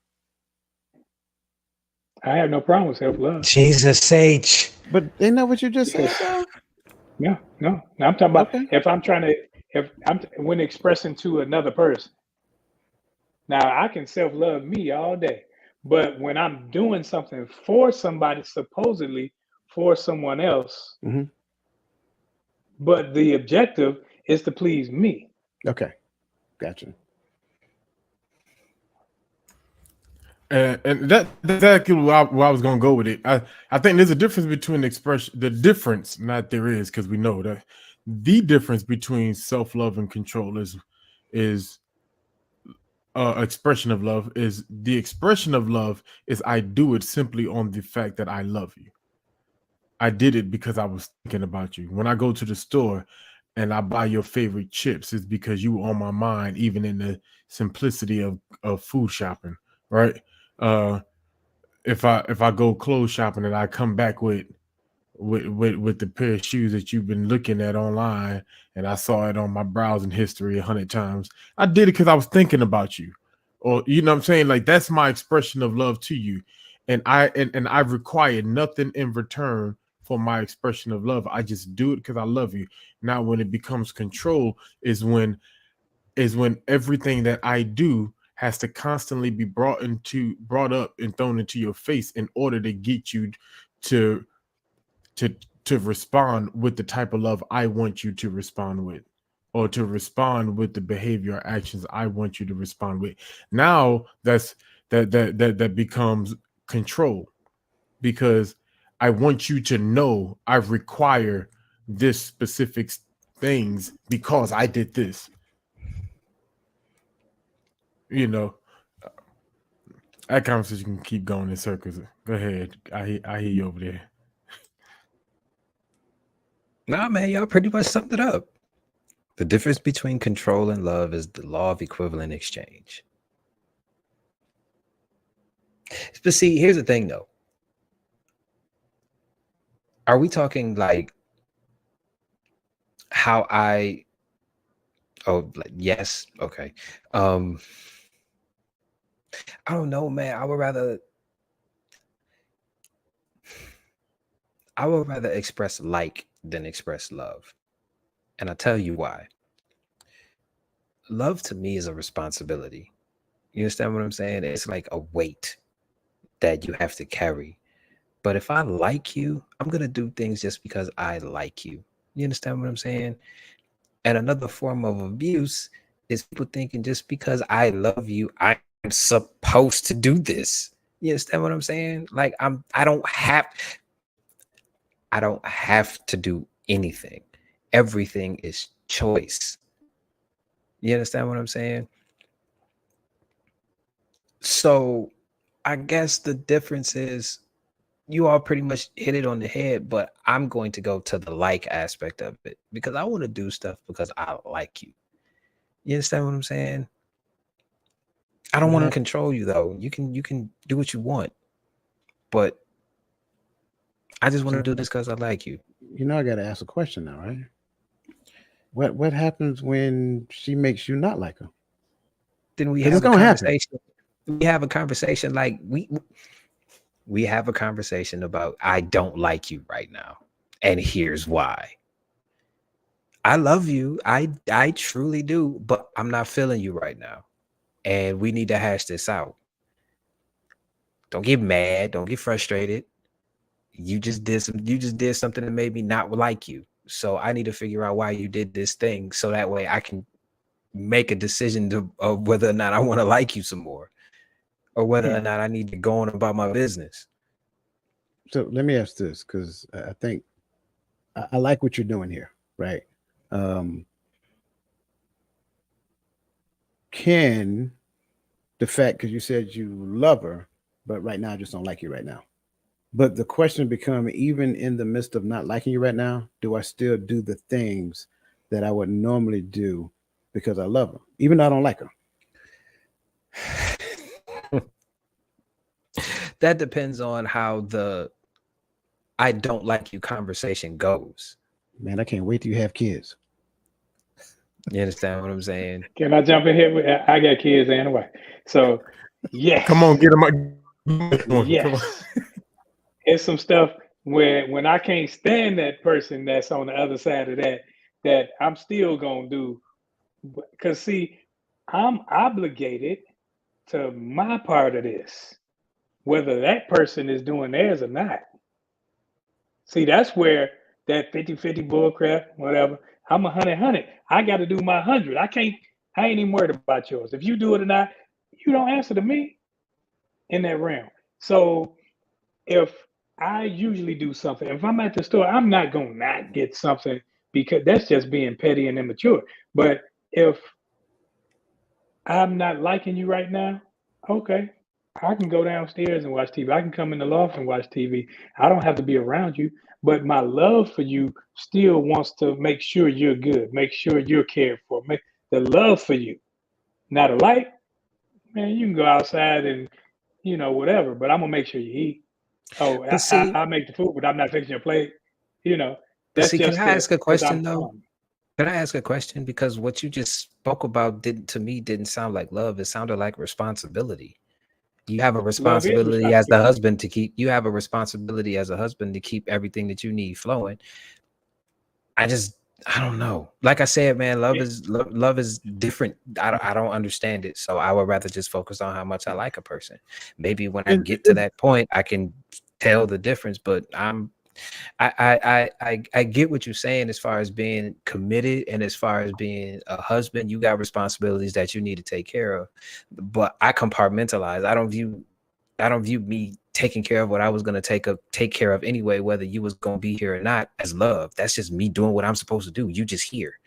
I have no problem with self love. Jesus H. But ain't that what you just said, Because though? no, no, no, I'm talking about Okay. if I'm trying to, if I'm when expressing to another person. Now I can self love me all day, but when I'm doing something for somebody, supposedly for someone else, Hmm. but the objective is to please me. Okay. Gotcha. And that's exactly where I was gonna go with it. I think there's a difference between expression. The difference, not there is, because we know that the difference between self love and control is expression of love. Is the expression of love is I do it simply on the fact that I love you. I did it because I was thinking about you. When I go to the store and I buy your favorite chips, it's because you were on my mind, even in the simplicity of food shopping, right? Uh, if I go clothes shopping and I come back with the pair of shoes that you've been looking at online and I saw it on my browsing history 100 times, I did it because I was thinking about you. Or you know what I'm saying? Like that's my expression of love to you. And I require nothing in return for my expression of love. I just do it because I love you. Now when it becomes control is when everything that I do has to constantly be brought up and thrown into your face in order to get you to to to respond with the type of love I want you to respond with, or to respond with the behavior or actions I want you to respond with. Now that becomes control, because I want you to know I require this specific things because I did this. You know, that conversation can keep going in circles. Go ahead. I hear you over there. Nah, man, y'all pretty much summed it up. The difference between control and love is the law of equivalent exchange. But see, here's the thing though. Are we talking like how yes, okay. I don't know, man. I would rather express like than express love. And I'll tell you why. Love to me is a responsibility. You understand what I'm saying? It's like a weight that you have to carry. But if I like you, I'm going to do things just because I like you. You understand what I'm saying? And another form of abuse is people thinking just because I love you, I'm supposed to do this. You understand what I'm saying? Like I don't have to do anything. Everything is choice. You understand what I'm saying? So I guess the difference is you all pretty much hit it on the head, but I'm going to go to the like aspect of it because I want to do stuff because I like you. You understand what I'm saying? I don't want to control you though. You can do what you want, but I just want to do this because I like you. You know, I got to ask a question now, right? What happens when she makes you not like her? Then we 'Cause have it's a gonna happen. conversation. We have a conversation like we have a conversation about I don't like you right now, and here's why. I love you. I truly do, but I'm not feeling you right now, and we need to hash this out. Don't get mad. Don't get frustrated. You just did something that made me not like you. So I need to figure out why you did this thing, so that way I can make a decision of whether or not I want to like you some more, or whether or not I need to go on about my business. So let me ask this, because I think I like what you're doing here, right? Can the fact, because you said you love her, but right now I just don't like you right now. But the question become, even in the midst of not liking you right now, do I still do the things that I would normally do because I love her, even though I don't like her? That depends on how the I don't like you conversation goes. Man, I can't wait till you have kids. You understand what I'm saying? Can I jump in here? I got kids and a wife. So, yes. Come on, get them. Yes. It's some stuff where when I can't stand that person that's on the other side of that I'm still going to do. Because, see, I'm obligated to my part of this, whether that person is doing theirs or not. See, that's where that 50-50 bullcrap, whatever. I'm 100. I got to do my 100. I ain't even worried about yours. If you do it or not, you don't answer to me in that realm. So if I usually do something, if I'm at the store, I'm not going to not get something, because that's just being petty and immature. But if I'm not liking you right now, okay, I can go downstairs and watch TV. I can come in the loft and watch TV. I don't have to be around you, but my love for you still wants to make sure you're good, make sure you're cared for, make the love for you. Not a like, man, you can go outside and, whatever, but I'm going to make sure you eat. Oh, But see, I make the food, but I'm not fixing your plate. but That's see, can just I ask a because question I'm though? calm. Can I ask a question? Because what you just spoke about didn't sound like love. It sounded like responsibility. You have a Love is responsibility as the responsibility. husband to keep. You have a responsibility as a husband to keep everything that you need flowing. I don't know. Like I said, man, love is different. I don't understand it. So I would rather just focus on how much I like a person. Maybe when I get to that point, I can tell the difference. But I get what you're saying as far as being committed, and as far as being a husband, you got responsibilities that you need to take care of. But I compartmentalize. I don't view me taking care of what I was going to take care of anyway, whether you was going to be here or not, as love. That's just me doing what I'm supposed to do. You just here.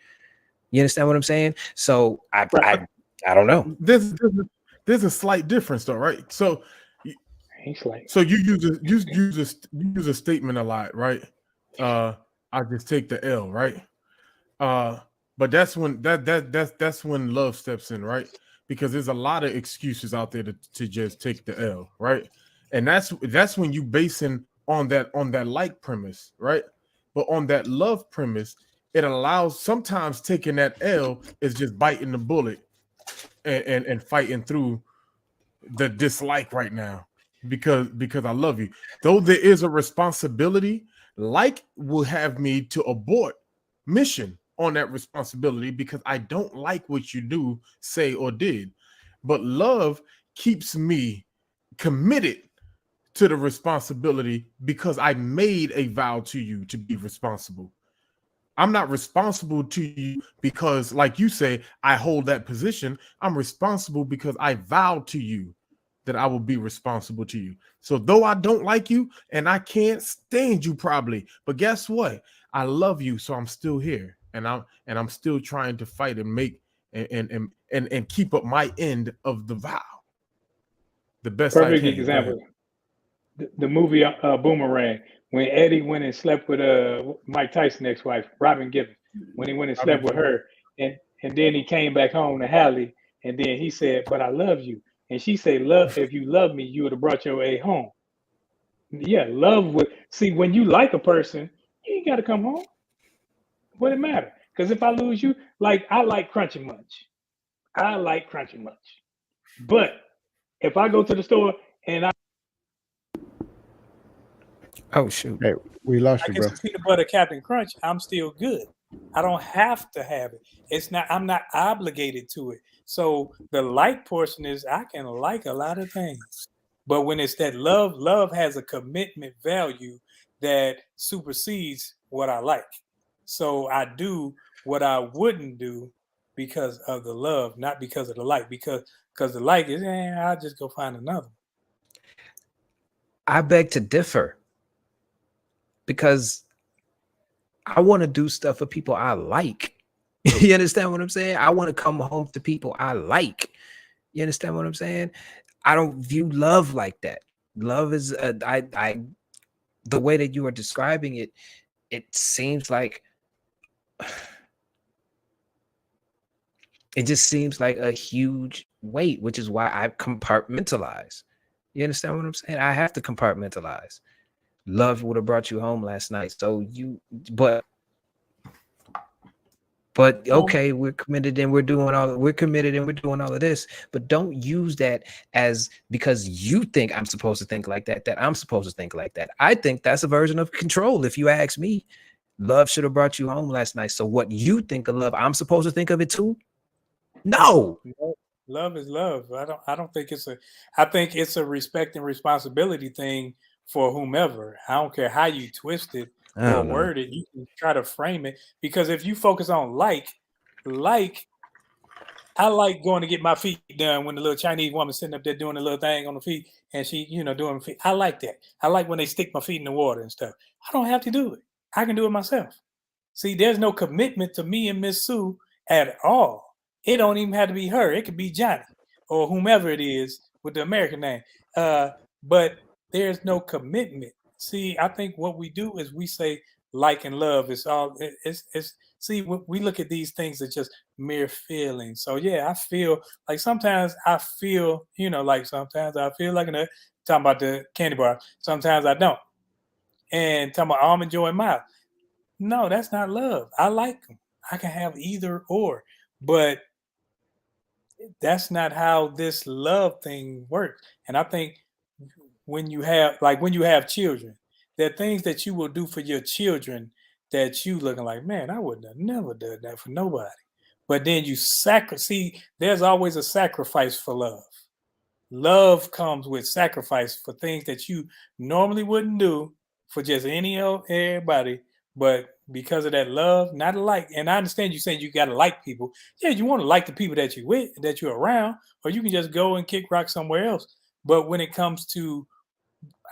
You understand what I'm saying? So I don't know. There's a slight difference though, right? So you use a statement a lot, right? I just take the L, right? But that's when that's when love steps in, right? Because there's a lot of excuses out there to just take the L, right? And that's when you basing on that like premise, right? But on that love premise, it allows, sometimes taking that L is just biting the bullet and fighting through the dislike right now because I love you. Though there is a responsibility, like will have me to abort mission on that responsibility because I don't like what you do, say, or did. But love keeps me committed to the responsibility because I made a vow to you to be responsible. I'm not responsible to you because, like you say, I hold that position. I'm responsible because I vowed to you that I will be responsible to you. So though I don't like you and I can't stand you probably, but guess what? I love you, so I'm still here, and I'm still trying to fight and make and keep up my end of the vow the best I Perfect can. example. The movie Boomerang, when Eddie went and slept with Mike Tyson's ex-wife, Robin Gibbons, when he went and slept with her, and And then he came back home to Hallie, and then he said, "But I love you." And she said, "Love, if you love me, you would have brought your A home." Yeah, love would see when you like a person, you ain't got to come home. What it matter? Because if I lose you, like I like Crunchy Munch, I like Crunchy Munch. But if I go to the store and Oh shoot. Hey, we lost I you, get bro. some peanut butter Captain Crunch, I'm still good. I don't have to have it. It's not. I'm not obligated to it. So the like portion is I can like a lot of things, but when it's that love, love has a commitment value that supersedes what I like. So I do what I wouldn't do because of the love, not because of the like. Because the like is, I'll just go find another. I beg to differ because I want to do stuff for people I like. You understand what I'm saying? I want to come home to people I like. You understand what I'm saying? I don't view love like that. Love is the way that you are describing it, it seems like it just seems like a huge weight, which is why I compartmentalize. You understand what I'm saying? I have to compartmentalize. Love would have brought you home last night. So but okay, we're committed and we're doing all of this, but don't use that as because you think I'm supposed to think like that, that I'm supposed to think like that. I think that's a version of control. If you ask me, love should have brought you home last night. So what you think of love, I'm supposed to think of it too? No. Love is love. I don't think it's a I think it's a respect and responsibility thing for whomever. I don't care how you twist it or word it, you can try to frame it. Because if you focus on like I like going to get my feet done when the little Chinese woman sitting up there doing the little thing on the feet and she, doing feet. I like that. I like when they stick my feet in the water and stuff. I don't have to do it. I can do it myself. See, there's no commitment to me and Miss Sue at all. It don't even have to be her. It could be Johnny or whomever it is with the American name. But there's no commitment. See, I think what we do is we say like and love. It's all. It's. See, we look at these things as just mere feelings. So yeah, I feel like sometimes I feel, like sometimes I feel like talking about the candy bar. Sometimes I don't. And talking about almond joy mouth. No, that's not love. I like them. I can have either or, but that's not how this love thing works. And I think when you have children, there are things that you will do for your children that you looking like, man, I wouldn't have never done that for nobody. But then you see, there's always a sacrifice for love. Love comes with sacrifice for things that you normally wouldn't do for just everybody, but because of that love, not like. And I understand you saying you got to like people. Yeah, you want to like the people that you're around, or you can just go and kick rock somewhere else. But when it comes to,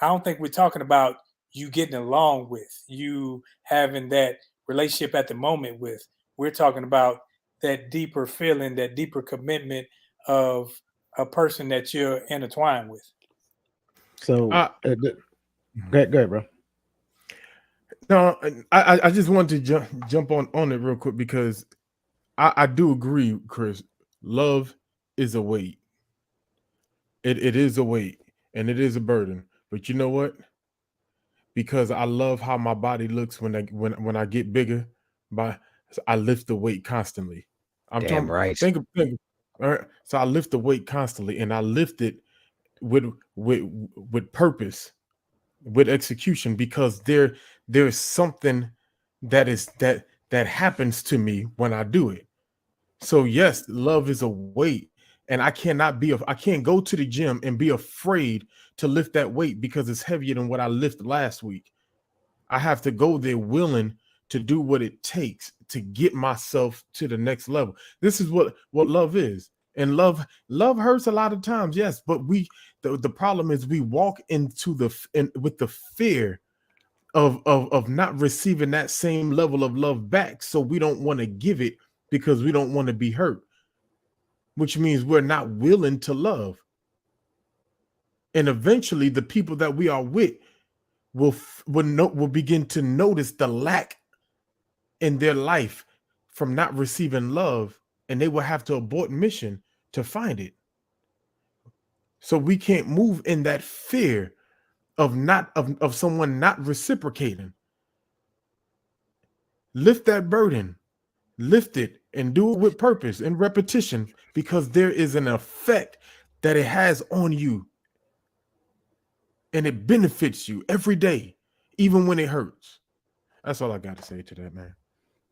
I don't think we're talking about you getting along with, you having that relationship at the moment with. We're talking about that deeper feeling, that deeper commitment of a person that you're intertwined with. So, go ahead, bro. No, I just wanted to jump on it real quick because I do agree, Chris. Love is a weight. It is a weight and it is a burden. But you know what? Because I love how my body looks when I get bigger, I lift the weight constantly. Damn right. Think all right. So I lift the weight constantly and I lift it with purpose, with execution, because there's something that happens to me when I do it. So yes, love is a weight, and I can't go to the gym and be afraid to lift that weight because it's heavier than what I lifted last week. I have to go there willing to do what it takes to get myself to the next level. This is what love is. And love hurts a lot of times, yes, but the problem is we walk into with the fear of not receiving that same level of love back. So we don't want to give it because we don't want to be hurt, which means we're not willing to love. And eventually the people that we are with will begin to notice the lack in their life from not receiving love. and they will have to abort mission to find it. So we can't move in that fear of not of someone not reciprocating. Lift that burden, lift it, and do it with purpose and repetition, because there is an effect that it has on you, and it benefits you every day, even when it hurts. That's all I got to say to that, man.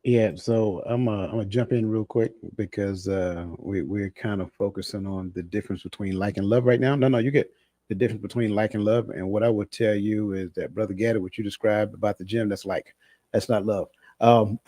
Yeah, so I'm gonna jump in real quick because we're kind of focusing on the difference between like and love right now. No, you get the difference between like and love. And what I would tell you is that, Brother Gaddy, what you described about the gym, that's like, that's not love. Um,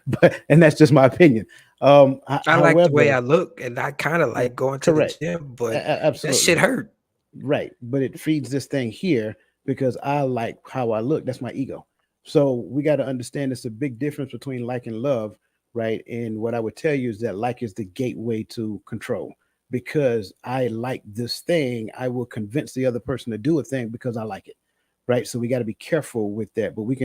but and that's just my opinion. I like the way However, I look, and I kind of like going to the correct, gym, but that shit absolutely hurt. right. But it feeds this thing here because I like how I look. That's my ego. So we got to understand it's a big difference between like and love, right? And what I would tell you is that like is the gateway to control. Because I like this thing, I will convince the other person to do a thing because I like it, right? So we got to be careful with that. But we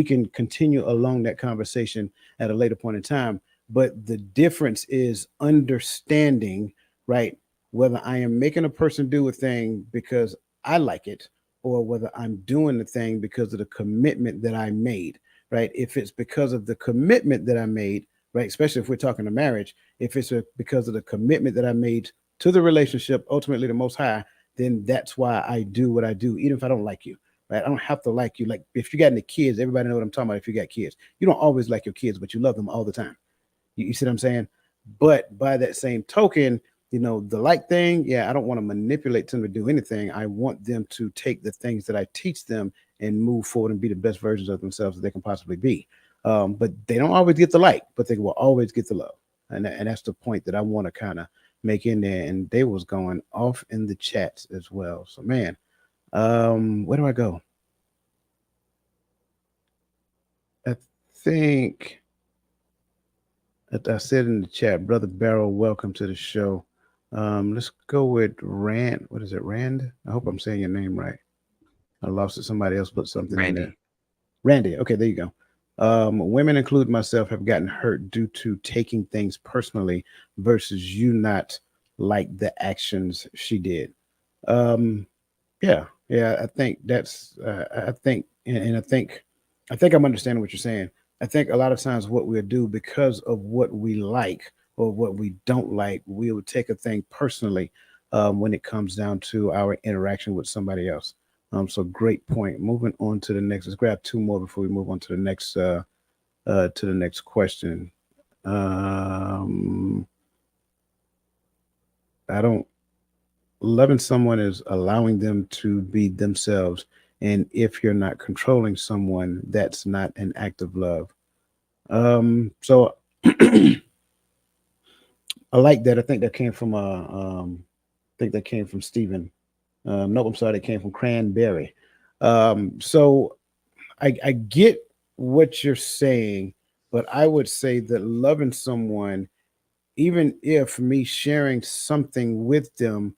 can continue along that conversation at a later point in time. But the difference is understanding, right? Whether I am making a person do a thing because I like it, or whether I'm doing the thing because of the commitment that I made, right? If it's because of the commitment that I made, right? Especially if we're talking to marriage, if it's because of the commitment that I made to the relationship, ultimately the Most High, then that's why I do what I do, even if I don't like you, right? I don't have to like you. Like if you got any kids, everybody know what I'm talking about. If you got kids, you don't always like your kids, but you love them all the time. You see what I'm saying? But by that same token, the like thing, yeah, I don't want to manipulate them to do anything. I want them to take the things that I teach them and move forward and be the best versions of themselves that they can possibly be. But they don't always get the like, but they will always get the love. And that's the point that I want to kind of make in there. And they was going off in the chats as well. So, man, where do I go? I think I said in the chat, Brother Barrel, welcome to the show. Let's go with Rand. What is it, Rand? I hope I'm saying your name right. I lost it. Somebody else put something in there. Randy. Randy. Okay, there you go. Women, including myself, have gotten hurt due to taking things personally versus you not like the actions she did. Um, yeah, I think that's I think and I think I'm understanding what you're saying. I think a lot of times what we'll do because of what we like or what we don't like, we will take a thing personally when it comes down to our interaction with somebody else. So great point. Moving on to the next. Let's grab two more before we move on to the next question. Um, I don't Loving someone is allowing them to be themselves. And if you're not controlling someone, that's not an act of love. So I like that. I think that came from I think that came from Stephen. Nope, I'm sorry, that came from Cranberry. So I get what you're saying, but I would say that loving someone, even if me sharing something with them,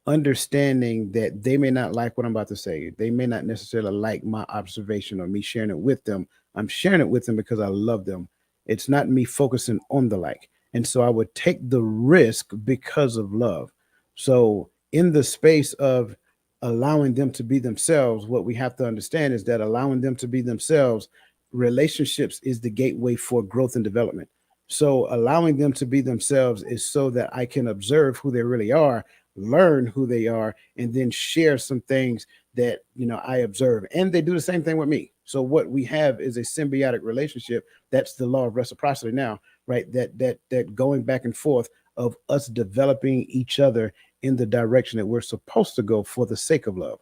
understanding that they may not like what I'm about to say. They may not necessarily like my observation or me sharing it with them. I'm sharing it with them because I love them. It's not me focusing on the like. And so I would take the risk because of love. So, in the space of allowing them to be themselves, what we have to understand is that allowing them to be themselves, relationships is the gateway for growth and development. So, allowing them to be themselves is so that I can observe who they really are, learn who they are, and then share some things that I observe, and they do the same thing with me. So what we have is a symbiotic relationship. That's the law of reciprocity now, right? That going back and forth of us developing each other in the direction that we're supposed to go for the sake of love.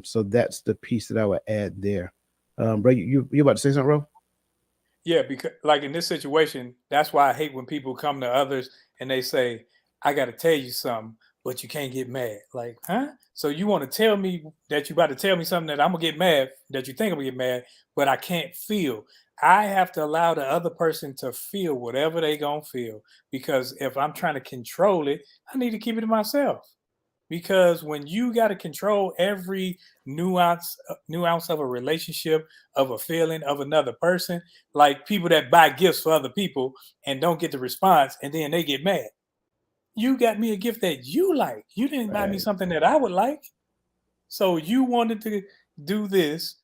So that's the piece that I would add there. Bro, you about to say something, bro? Yeah, because like in this situation, that's why I hate when people come to others and they say, I got to tell you something, but you can't get mad. Like, huh? So you want to tell me that you about to tell me something that I'm going to get mad, that you think I'm going to get mad, but I can't feel. I have to allow the other person to feel whatever they going to feel, because if I'm trying to control it, I need to keep it to myself. Because when you got to control every nuance of a relationship, of a feeling, of another person, like people that buy gifts for other people and don't get the response, and then they get mad. You got me a gift that you like. You didn't buy me Right. something that I would like. So you wanted to do this.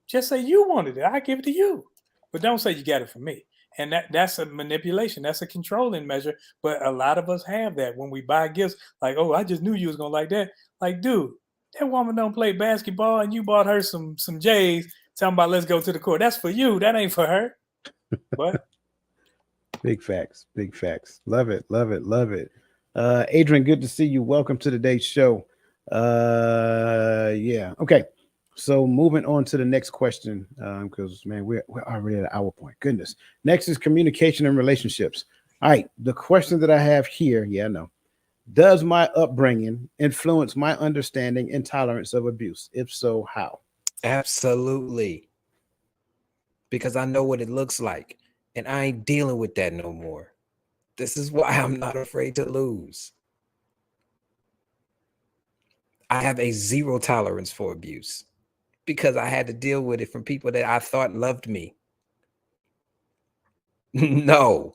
Just say you wanted it. I give it to you. But don't say you got it from me. And that's a manipulation. That's a controlling measure. But a lot of us have that when we buy gifts. Like, oh, I just knew you was gonna like that. Like, dude, that woman don't play basketball, and you bought her some J's. Talking about let's go to the court. That's for you. That ain't for her. But Big facts. Big facts. Love it. Love it. Love it. Adrian, good to see you. Welcome to today's show. Yeah. Okay. So moving on to the next question, because man, we're already at our point. Goodness. Next is communication and relationships. All right. The question that I have here, yeah, I know. Does my upbringing influence my understanding and tolerance of abuse? If so, how? Absolutely. Because I know what it looks like, and I ain't dealing with that no more. This is why I'm not afraid to lose. I have a zero tolerance for abuse because I had to deal with it from people that I thought loved me. No.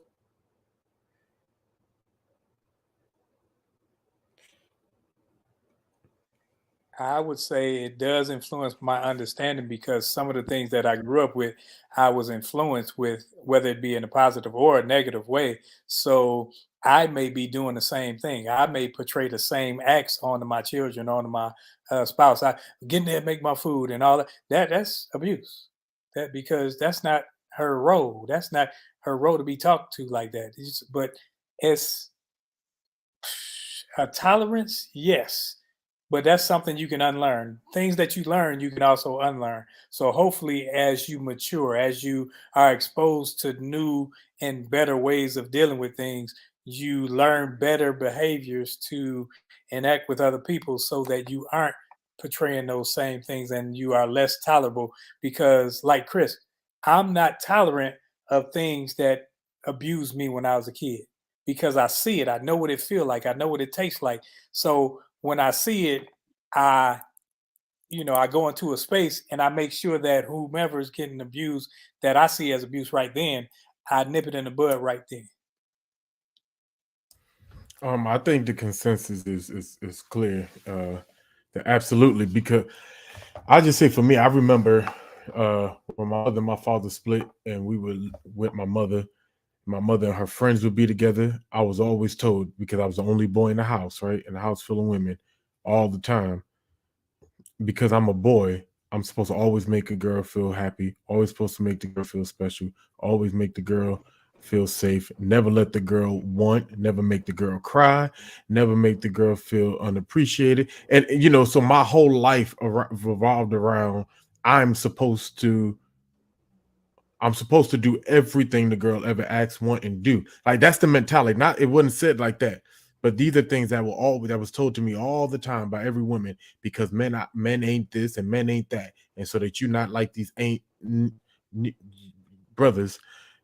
I would say it does influence my understanding because some of the things that I grew up with, I was influenced with, whether it be in a positive or a negative way. So I may be doing the same thing. I may portray the same acts onto my children, onto my spouse. I getting there, make my food, and all that. That's abuse. That because that's not her role. That's not her role to be talked to like that. But it's a tolerance, yes, but that's something you can unlearn. Things that you learn, you can also unlearn. So hopefully, as you mature, as you are exposed to new and better ways of dealing with things, you learn better behaviors to enact with other people so that you aren't portraying those same things and you are less tolerable. Because, like Chris, I'm not tolerant of things that abused me when I was a kid because I see it. I know what it feels like. I know what it tastes like. So when I see it, I I go into a space and I make sure that whomever is getting abused that I see as abuse right then, I nip it in the bud right then. I think the consensus is clear. That absolutely, because I just say for me, I remember when my mother and my father split, and we were with my mother. My mother and her friends would be together. I was always told, because I was the only boy in the house, right, in the house full of women, all the time. Because I'm a boy, I'm supposed to always make a girl feel happy. Always supposed to make the girl feel special. Always make the girl feel safe. Never let the girl want. Never make the girl cry. Never make the girl feel unappreciated. And so my whole life revolved around I'm supposed to do everything the girl ever asks, want, and do. Like that's the mentality. Not it wasn't said like that, but these are things that was told to me all the time by every woman, because men ain't this and men ain't that, and so that you not like these ain't brothers.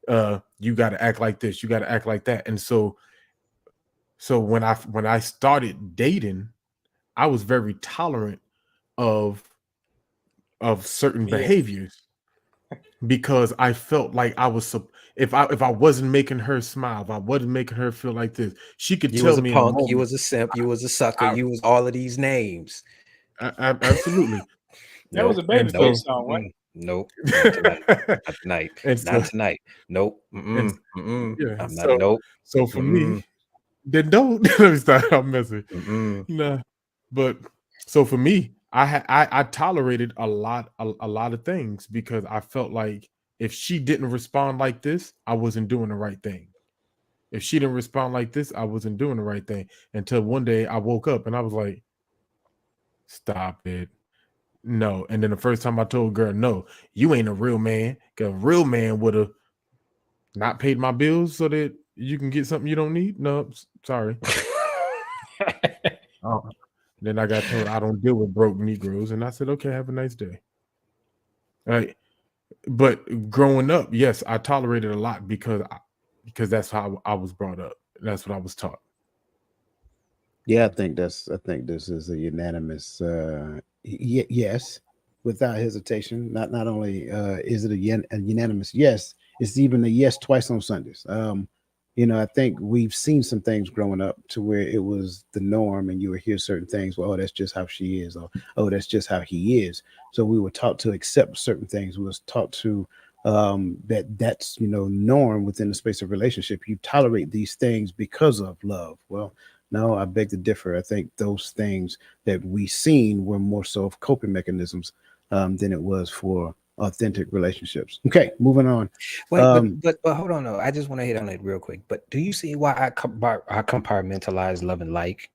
You got to act like this. You got to act like that. And so when I started dating, I was very tolerant of certain Yeah. behaviors, because I felt like I was if I wasn't making her smile, if I wasn't making her feel like this, she could You tell was a me in a punk, you moment. was a simp, you was a sucker, I, you was all of these names. Absolutely. That was a Nope, And babyface nope, so song, right? nope, not tonight, not tonight, and so not tonight. Nope, and yeah, I'm not. Nope, so for me, mm-mm, then don't let me start. I'm messing. mm-mm. Nah, but so for me, I tolerated a lot of things, because I felt like if she didn't respond like this, I wasn't doing the right thing. If she didn't respond like this, I wasn't doing the right thing. Until one day I woke up and I was like, stop it. No. And then the first time I told girl, no, you ain't a real man. Because a real man would have not paid my bills so that you can get something you don't need. No, sorry. Oh. Then I got told I don't deal with broke Negroes. And I said, okay, have a nice day. Right. But growing up, yes, I tolerated a lot because that's how I was brought up. That's what I was taught. Yeah, I think this is a unanimous yes, without hesitation. Not only is it a unanimous yes, it's even a yes twice on Sundays. I think we've seen some things growing up to where it was the norm, and you would hear certain things. Well, oh, that's just how she is, or oh, that's just how he is. So we were taught to accept certain things. We was taught to that's norm within the space of relationship. You tolerate these things because of love. Well, no, I beg to differ. I think those things that we seen were more so of coping mechanisms than it was for authentic relationships. Okay, moving on. Wait, but Um, but hold on, though. I just want to hit on it real quick. But do you see why I compartmentalize love and like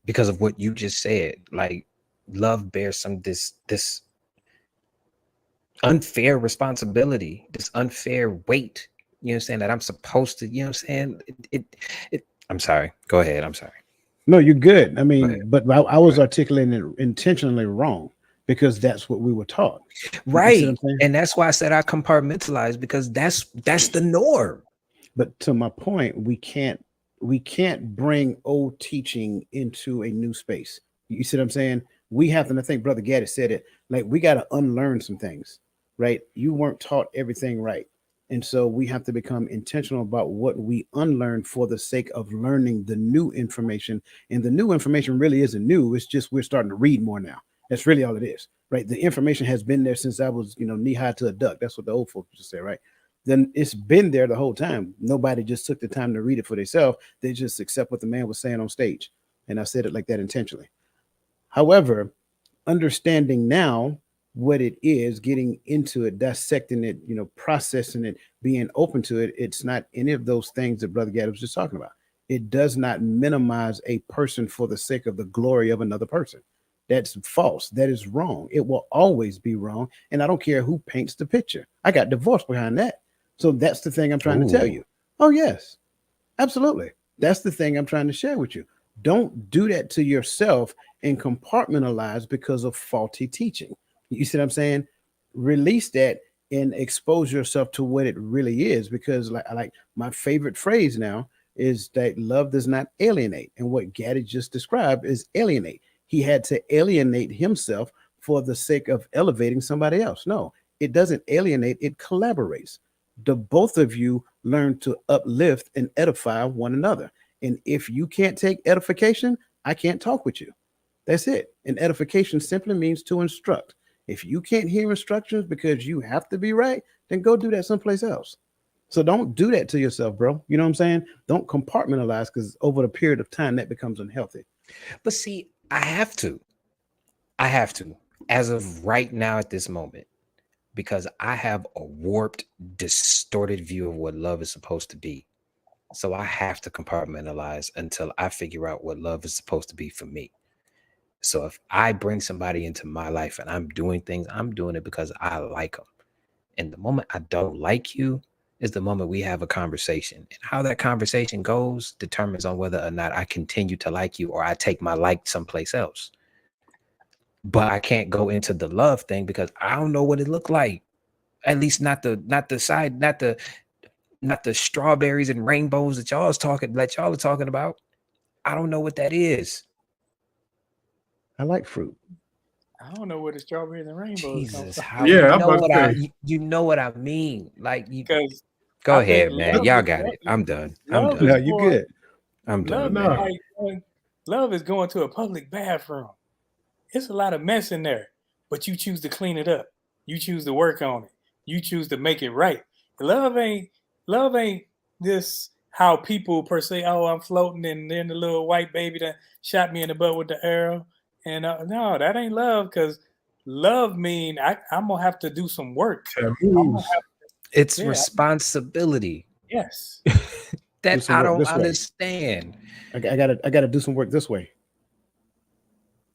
because of what you just said? Like, love bears this unfair responsibility, this unfair weight. You understand that I'm supposed to. You know what I'm saying? I'm sorry. Go ahead. I'm sorry. no, you're good. I Go mean, ahead. but I was articulating it intentionally wrong because that's what we were taught. You see what I'm Right, saying? and that's why I said I compartmentalize because that's the norm. But to my point, we can't bring old teaching into a new space. You see what I'm saying? We have to, and I think Brother Gaddy said it, like we got to unlearn some things, right? You weren't taught everything right. And so we have to become intentional about what we unlearn for the sake of learning the new information. And the new information really isn't new. It's just we're starting to read more now. That's really all it is, right? The information has been there since I was, knee high to a duck. That's what the old folks used to say, right? Then it's been there the whole time. Nobody just took the time to read it for themselves. They just accept what the man was saying on stage. And I said it like that intentionally. However, understanding now what it is, getting into it, dissecting it, processing it, being open to it, it's not any of those things that Brother Gadd was just talking about. It does not minimize a person for the sake of the glory of another person. That's false. That is wrong. It will always be wrong. And I don't care who paints the picture. I got divorced behind that. So that's the thing I'm trying to tell Ooh. you. Oh, yes, absolutely. That's the thing I'm trying to share with you. Don't do that to yourself and compartmentalize because of faulty teaching. You see what I'm saying? Release that and expose yourself to what it really is. Because like my favorite phrase now is that love does not alienate. And what Gaddy just described is alienate. He had to alienate himself for the sake of elevating somebody else. No, it doesn't alienate, it collaborates. The both of you learn to uplift and edify one another. And if you can't take edification, I can't talk with you. That's it. And edification simply means to instruct. If you can't hear instructions because you have to be right, then go do that someplace else. So don't do that to yourself, bro. You know what I'm saying? Don't compartmentalize because over the period of time that becomes unhealthy. But see, I have to, as of right now at this moment, because I have a warped, distorted view of what love is supposed to be. So I have to compartmentalize until I figure out what love is supposed to be for me. So if I bring somebody into my life and I'm doing things, I'm doing it because I like them. And the moment I don't like you is the moment we have a conversation. And how that conversation goes determines on whether or not I continue to like you or I take my like someplace else. But I can't go into the love thing because I don't know what it looked like. At least not the strawberries and rainbows that y'all are talking about. I don't know what that is. I like fruit. I don't know where the strawberries and rainbows come Jesus, from how Yeah, I'm about to say. you know what I mean? Like you because go I think ahead, man. Y'all got it. I'm done. I'm love done. No, is you going good. I'm love done, is No. man. like love is going to a public bathroom. It's a lot of mess in there, but you choose to clean it up. You choose to work on it. You choose to make it right. Love ain't love ain't this how people per se. Oh, I'm floating, and then the little white baby that shot me in the butt with the arrow. And no, that ain't love. Because love mean I'm gonna have to do some work. I'm gonna Taboos. have, It's yeah, responsibility yes. Do that some I work don't this way. understand. I gotta do some work this way.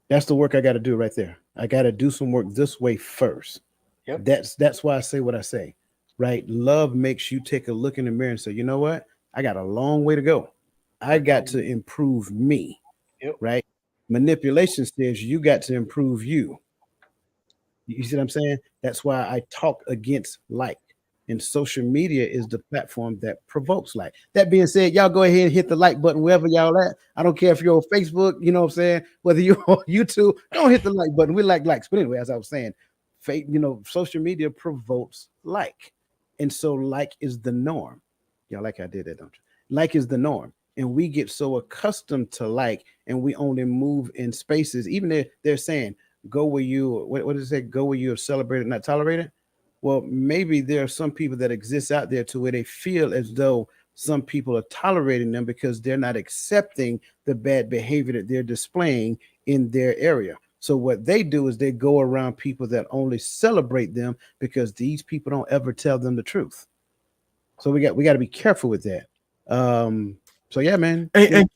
That's the work I gotta do right there. I gotta do some work this way first. Yep. That's why I say what I say, right? Love makes you take a look in the mirror and say, you know what? I got a long way to go. I Work got on to you. improve me, Yep. right? Manipulation says you got to improve you. You see what I'm saying? That's why I talk against like. And social media is the platform that provokes like. That being said, y'all go ahead and hit the like button wherever y'all at. I don't care if you're on Facebook, you know what I'm saying? Whether you're on YouTube, go hit the like button. We like likes. But anyway, as I was saying, social media provokes like. And so like is the norm. Y'all like I did that, don't you? Like is the norm. And we get so accustomed to like, and we only move in spaces. Even they're saying, go where you, what does it say? Go where you are celebrated, not tolerated. Well, maybe there are some people that exist out there to where they feel as though some people are tolerating them because they're not accepting the bad behavior that they're displaying in their area. So what they do is they go around people that only celebrate them because these people don't ever tell them the truth. So we got to be careful with that. So yeah, man. And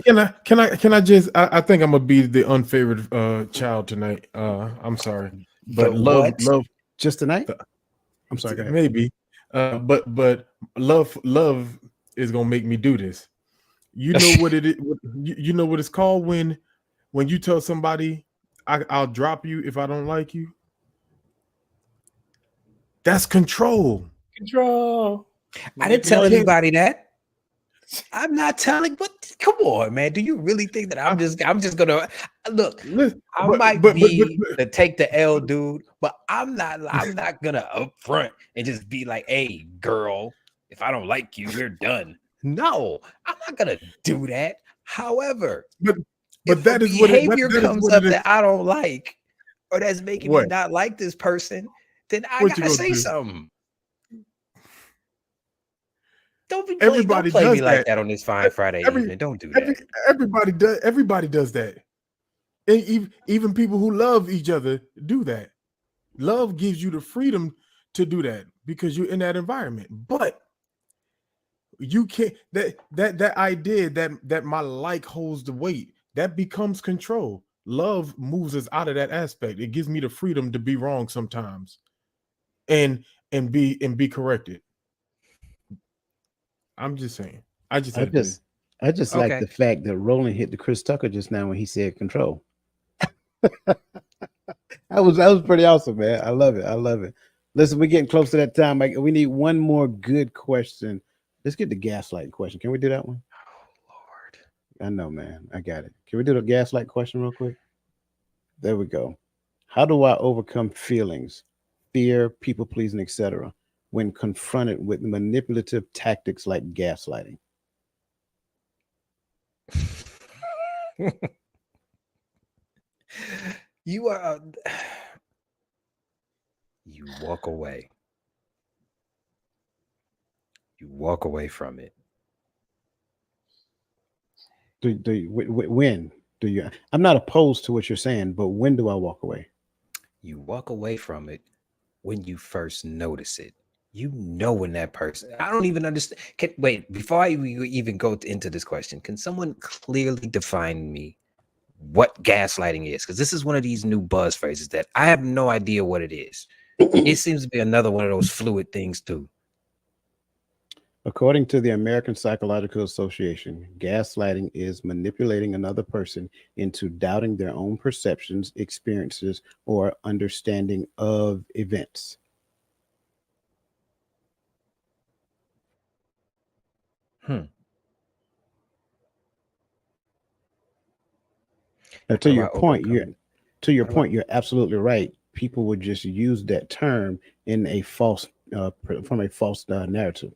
can I just I think I'm gonna be the unfavored child tonight. I'm sorry, but love just tonight. I'm sorry, go ahead. Maybe, but love is gonna make me do this. You know what it is. You know what it's called when you tell somebody I'll drop you if I don't like you. That's control. Control. I didn't tell anybody that. I'm not telling, but come on, man. Do you really think that I'm just gonna look? I might be the take the L dude, but I'm not gonna up front and just be like, hey, girl, if I don't like you, we're done. No, I'm not gonna do that. However, but if that is what behavior comes up that I don't like, or that's making me not like this person, then I gotta say something. Don't play me like that on this fine Friday evening. Don't do that. Everybody does that. And even people who love each other do that. Love gives you the freedom to do that because you're in that environment. But you can't that idea that my like holds the weight, that becomes control. Love moves us out of that aspect. It gives me the freedom to be wrong sometimes and be corrected. I'm just saying. I just like the fact that Roland hit the Chris Tucker just now when he said control. that was pretty awesome, man. I love it. Listen, we're getting close to that time. We need one more good question. Let's get the gaslighting question. Can we do that one? Oh Lord. I know, man. I got it. Can we do the gaslight question real quick? There we go. How do I overcome feelings, fear, people pleasing, etc., when confronted with manipulative tactics like gaslighting? You walk away. You walk away from it. When do you? I'm not opposed to what you're saying, but when do I walk away? You walk away from it when you first notice it. You know when that person, I don't even understand. Wait, before I even go into this question, can someone clearly define me what gaslighting is? Because this is one of these new buzz phrases that I have no idea what it is. It seems to be another one of those fluid things too. According to the American Psychological Association, gaslighting is manipulating another person into doubting their own perceptions, experiences, or understanding of events. Now, to your point, you're absolutely right. People would just use that term in a false, from a false narrative.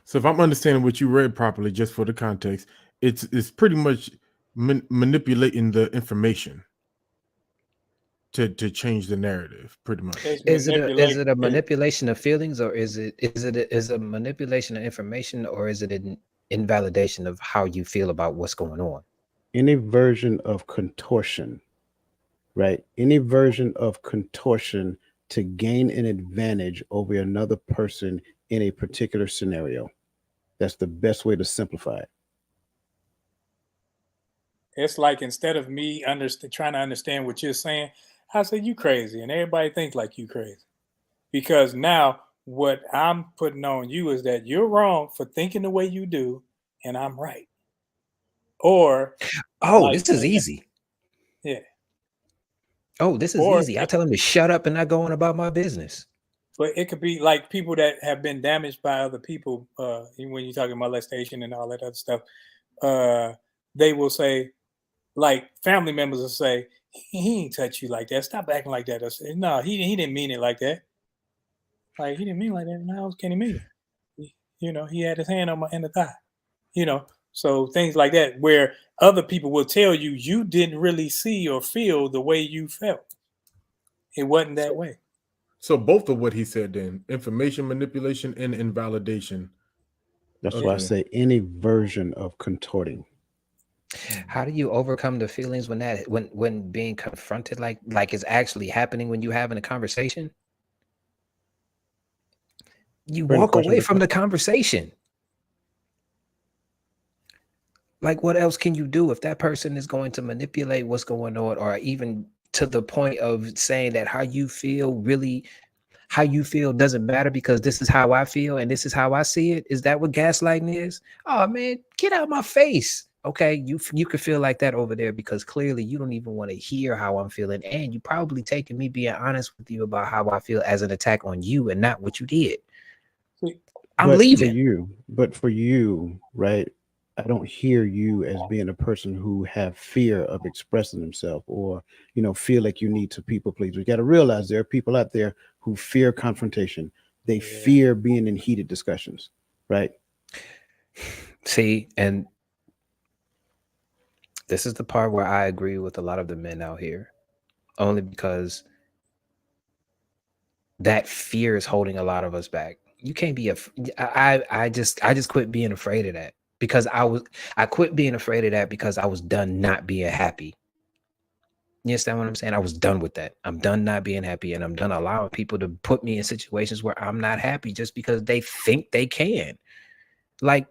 So, if I'm understanding what you read properly, just for the context, it's pretty much manipulating the information to change the narrative. Pretty much. Is it a manipulation of feelings, or is it a manipulation of information, or is it an invalidation of how you feel about what's going on? Any version of contortion, right? Any version of contortion to gain an advantage over another person in a particular scenario. That's the best way to simplify it. It's like instead of me trying to understand what you're saying, I say you crazy, and everybody thinks like you crazy. Because now what I'm putting on you is that you're wrong for thinking the way you do, and I'm right. Or this is easy. Yeah. Oh, this is easy. I tell him to shut up and not go on about my business. But it could be like people that have been damaged by other people. When you're talking molestation and all that other stuff, they will say, like family members will say, he ain't touch you like that. Stop acting like that. I say, no, he didn't mean it like that. Like he didn't mean it like that. How else can he mean it? He had his hand on my in the thigh. So things like that, where other people will tell you you didn't really see or feel the way you felt. It wasn't that way. So both of what he said then, information manipulation and invalidation. That's why I Okay. say any version of contorting. How do you overcome the feelings when being confronted like it's actually happening when you're having a conversation? You Bring the walk question away again. from the conversation. Like, what else can you do if that person is going to manipulate what's going on, or even to the point of saying that how you feel doesn't matter because this is how I feel and this is how I see it? Is that what gaslighting is? Oh man, get out of my face. Okay, you could feel like that over there because clearly you don't even want to hear how I'm feeling, and you probably taking me being honest with you about how I feel as an attack on you and not what you did. I'm leaving. But for you, right? I don't hear you as being a person who have fear of expressing themselves or, feel like you need to people please. We got to realize there are people out there who fear confrontation. They fear being in heated discussions, right? See, and this is the part where I agree with a lot of the men out here, only because that fear is holding a lot of us back. You can't be I just quit being afraid of that because I quit being afraid of that because I was done not being happy. You understand what I'm saying? I was done with that. I'm done not being happy, and I'm done allowing people to put me in situations where I'm not happy just because they think they can. Like,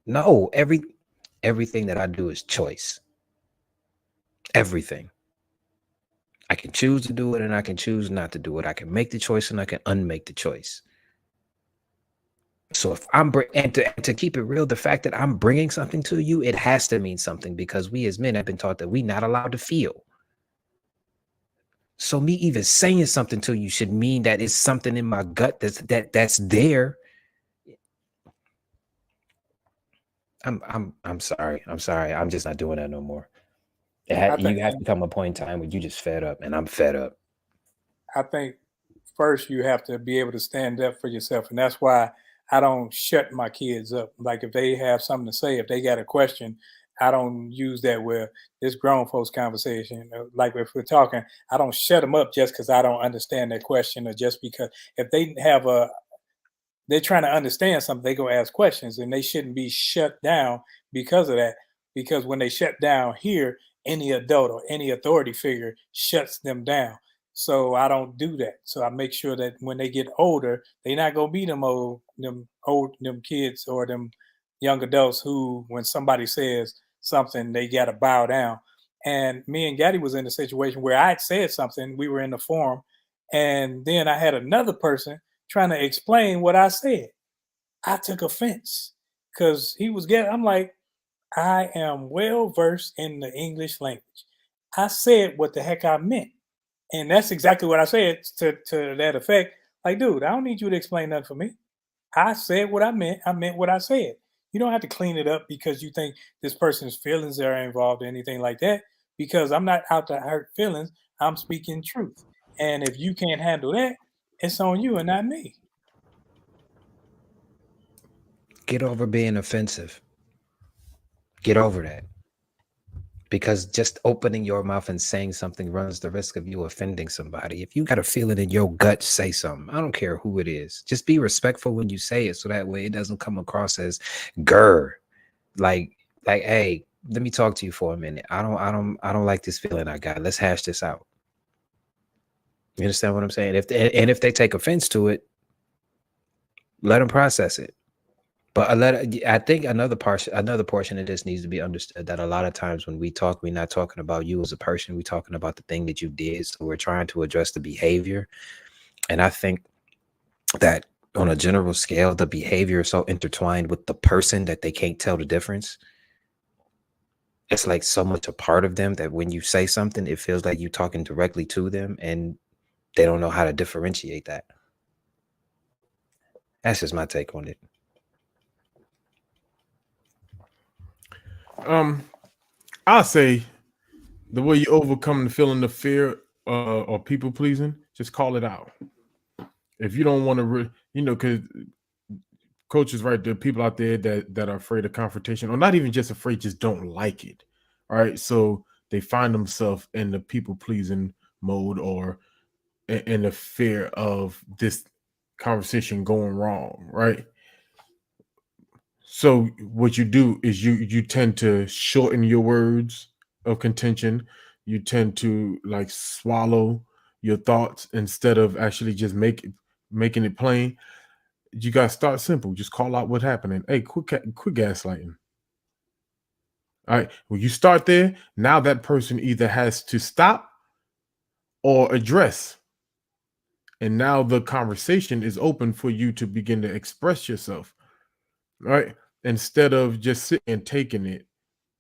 no, everything that I do is choice. Everything. I can choose to do it and I can choose not to do it. I can make the choice and I can unmake the choice. So if I'm to keep it real, the fact that I'm bringing something to you, it has to mean something because we as men have been taught that we're not allowed to feel. So me even saying something to you should mean that it's something in my gut that's there. I'm sorry. I'm just not doing that no more. You have to come a point in time where you just fed up, and I'm fed up. I think first you have to be able to stand up for yourself, and that's why I don't shut my kids up. Like if they have something to say, if they got a question, I don't use that where this grown folks conversation. Like if we're talking, I don't shut them up just because I don't understand their question, or just because if they have they're trying to understand something, they go ask questions, and they shouldn't be shut down because of that. Because when they shut down here, any adult or any authority figure shuts them down. So I don't do that. So I make sure that when they get older, they're not gonna be them kids or them young adults who, when somebody says something, they gotta bow down. And me and Gaddy was in a situation where I had said something. We were in the forum, and then I had another person trying to explain what I said. I took offense because he was getting. I'm like, I am well versed in the English language. I said what the heck I meant. And that's exactly what I said to that effect. Like, dude, I don't need you to explain nothing for me. I said what I meant. I meant what I said. You don't have to clean it up because you think this person's feelings are involved or anything like that. Because I'm not out to hurt feelings. I'm speaking truth. And if you can't handle that, it's on you and not me. Get over being offensive. Get over that. Because just opening your mouth and saying something runs the risk of you offending somebody. If you got a feeling in your gut, say something. I don't care who it is. Just be respectful when you say it, so that way it doesn't come across as grr. Like, hey, let me talk to you for a minute. I don't like this feeling I got. Let's hash this out. You understand what I'm saying? If they take offense to it, let them process it. But I think another portion of this needs to be understood, that a lot of times when we talk, we're not talking about you as a person. We're talking about the thing that you did. So we're trying to address the behavior. And I think that on a general scale, the behavior is so intertwined with the person that they can't tell the difference. It's like so much a part of them that when you say something, it feels like you're talking directly to them. And They don't know how to differentiate that. That's just my take on it. I'll say the way you overcome the feeling of fear or people pleasing, just call it out. If you don't want to, because Coach is right. There are people out there that are afraid of confrontation, or not even just afraid, just don't like it. All right, so they find themselves in the people pleasing mode, or in the fear of this conversation going wrong, right? So what you do is you tend to shorten your words of contention. You tend to like swallow your thoughts instead of actually just making it plain. You gotta start simple. Just call out what's happening. Hey, quit gaslighting. All right. When you start there, now that person either has to stop or address. And now the conversation is open for you to begin to express yourself. Right. Instead of just sitting and taking it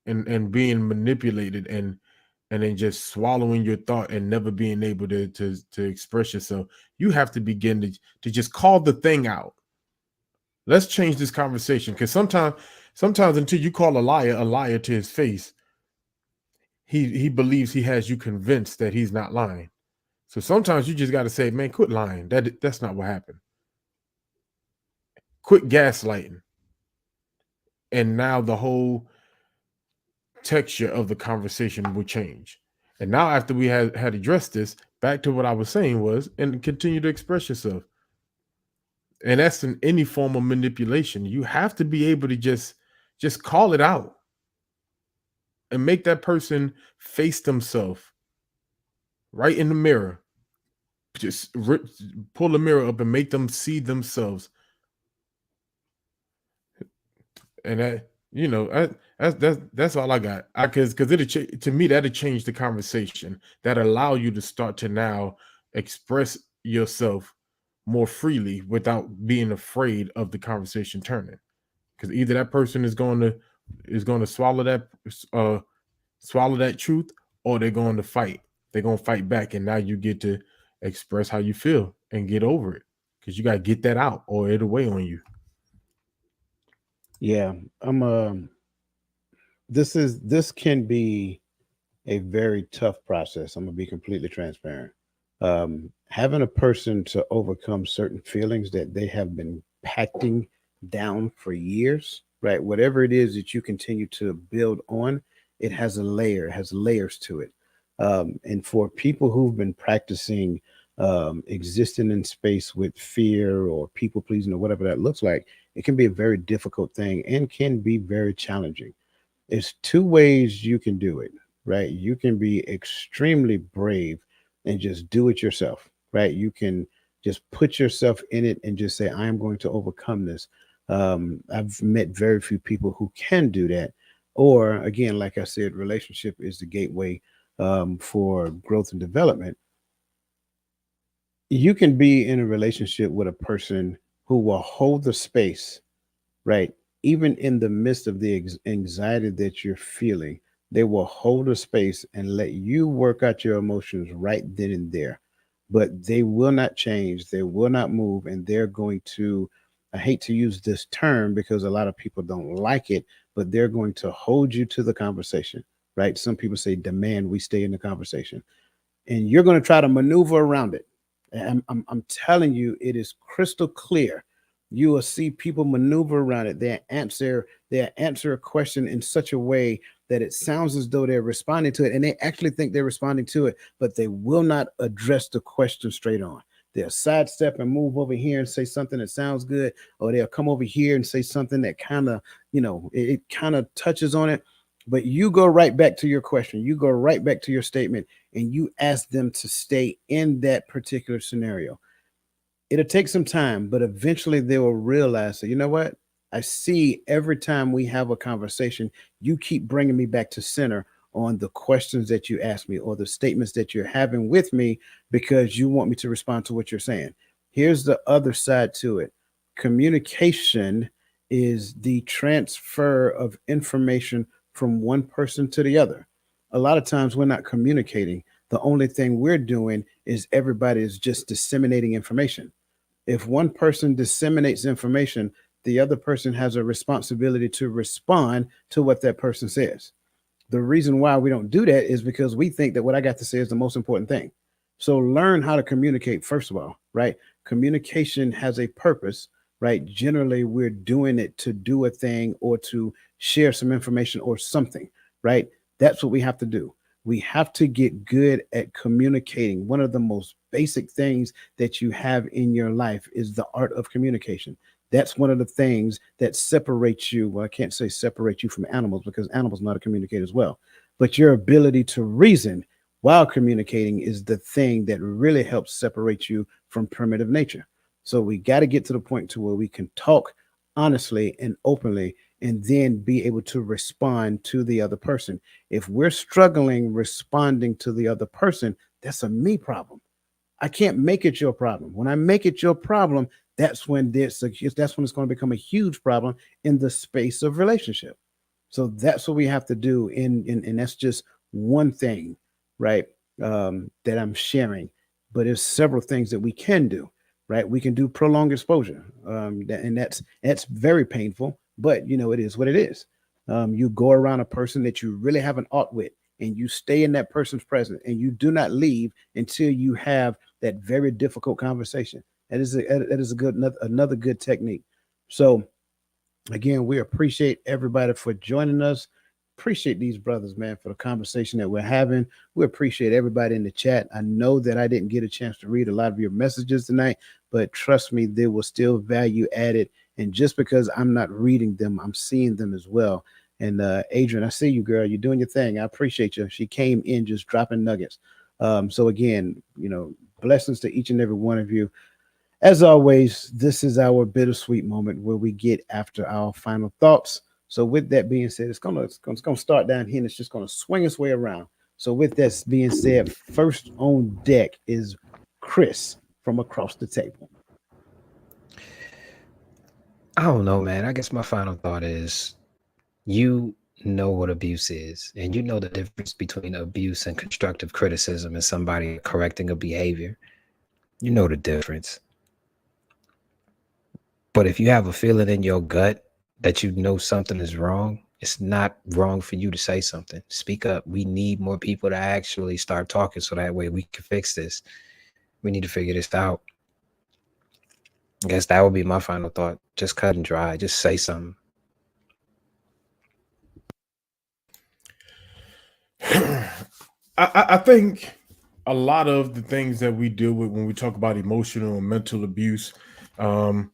and being manipulated and then just swallowing your thought and never being able to express yourself. You have to begin to just call the thing out. Let's change this conversation, because sometimes until you call a liar to his face, he believes he has you convinced that he's not lying. So sometimes you just got to say, man, quit lying. That's not what happened. Quit gaslighting. And now the whole texture of the conversation will change. And now after we had addressed this, back to what I was saying was, and continue to express yourself. And that's in any form of manipulation. You have to be able to just call it out and make that person face themselves right in the mirror. Just pull the mirror up and make them see themselves. And that's all I got. Because to me, that'll change the conversation. That allow you to start to now express yourself more freely without being afraid of the conversation turning. Because either that person is going to swallow that truth, or they're going to fight. They're going to fight back, and now you get to express how you feel and get over it, because you got to get that out, or it'll weigh on you. Yeah, this can be a very tough process. I'm gonna be completely transparent. Having a person to overcome certain feelings that they have been packing down for years, right? Whatever it is that you continue to build on, it has a layer, it has layers to it. And for people who've been practicing existing in space with fear or people pleasing or whatever that looks like, it can be a very difficult thing and can be very challenging. There's two ways you can do it, right? You can be extremely brave and just do it yourself, right? You can just put yourself in it and just say, I am going to overcome this. I've met very few people who can do that. Or again, like I said, relationship is the gateway for growth and development. You can be in a relationship with a person who will hold the space, right? Even in the midst of the anxiety that you're feeling, they will hold a space and let you work out your emotions right then and there. But they will not change, they will not move, and they're going to, I hate to use this term because a lot of people don't like it, but they're going to hold you to the conversation, right? Some people say demand we stay in the conversation, and you're going to try to maneuver around it. I'm telling you, it is crystal clear. You will see people maneuver around it. They answer a question in such a way that it sounds as though they're responding to it, and they actually think they're responding to it, but they will not address the question straight on. They'll sidestep and move over here and say something that sounds good, or they'll come over here and say something that kind of, it kind of touches on it. But you go right back to your question. You go right back to your statement, and you ask them to stay in that particular scenario. It'll take some time, but eventually they will realize that, you know what? I see every time we have a conversation, you keep bringing me back to center on the questions that you ask me or the statements that you're having with me because you want me to respond to what you're saying. Here's the other side to it. Communication is the transfer of information from one person to the other. A lot of times we're not communicating. The only thing we're doing is everybody is just disseminating information. If one person disseminates information, the other person has a responsibility to respond to what that person says. The reason why we don't do that is because we think that what I got to say is the most important thing. So learn how to communicate, first of all, right? Communication has a purpose, right? Generally, we're doing it to do a thing or to share some information or something, right? That's what we have to do. We have to get good at communicating. One of the most basic things that you have in your life is the art of communication. That's one of the things that separates you. Well, I can't say separate you from animals because animals know how to communicate as well. But your ability to reason while communicating is the thing that really helps separate you from primitive nature. So we got to get to the point to where we can talk honestly and openly and then be able to respond to the other person. If we're struggling responding to the other person, that's a me problem. I can't make it your problem. When I make it your problem, that's when it's going to become a huge problem in the space of relationship. So that's what we have to do, and that's just one thing, right? That I'm sharing, but there's several things that we can do, right? We can do prolonged exposure, and that's very painful, but it is what it is. You go around a person that you really have an ought with, and you stay in that person's presence, and you do not leave until you have that very difficult conversation. That is a good another good technique. So again, we appreciate everybody for joining us. Appreciate these brothers, man, for the conversation that we're having. We appreciate everybody in the chat. I know that I didn't get a chance to read a lot of your messages tonight, but trust me, there was still value added. And just because I'm not reading them, I'm seeing them as well. And Adrian, I see you, girl. You're doing your thing. I appreciate you. She came in just dropping nuggets. So again, blessings to each and every one of you. As always, this is our bittersweet moment where we get after our final thoughts. So, with that being said, it's gonna start down here and it's just gonna swing its way around. So, with that being said, first on deck is Chris from across the table. I don't know, man. I guess my final thought is you know what abuse is, and you know the difference between abuse and constructive criticism and somebody correcting a behavior. You know the difference. But if you have a feeling in your gut that you know something is wrong, it's not wrong for you to say something. Speak up. We need more people to actually start talking so that way we can fix this. We need to figure this out. I guess that would be my final thought. Just cut and dry. Just say something. I think a lot of the things that we deal with when we talk about emotional and mental abuse, um,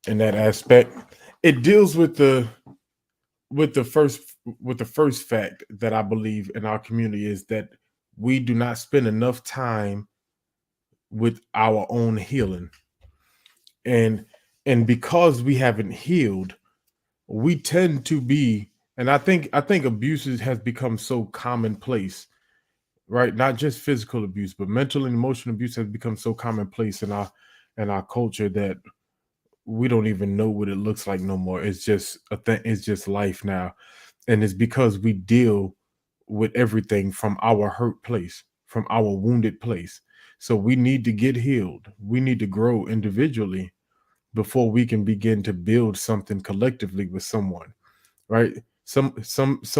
in that aspect, it deals with the first with the first fact that I believe in our community is that we do not spend enough time with our own healing, and because we haven't healed, we tend to be, and I think abuses has become so commonplace, right? Not just physical abuse, but mental and emotional abuse has become so commonplace in our culture that we don't even know what it looks like no more. It's just a thing. It's just life now, and it's because we deal with everything from our hurt place, from our wounded place. So we need to get healed. We need to grow individually before we can begin to build something collectively with someone, right? Some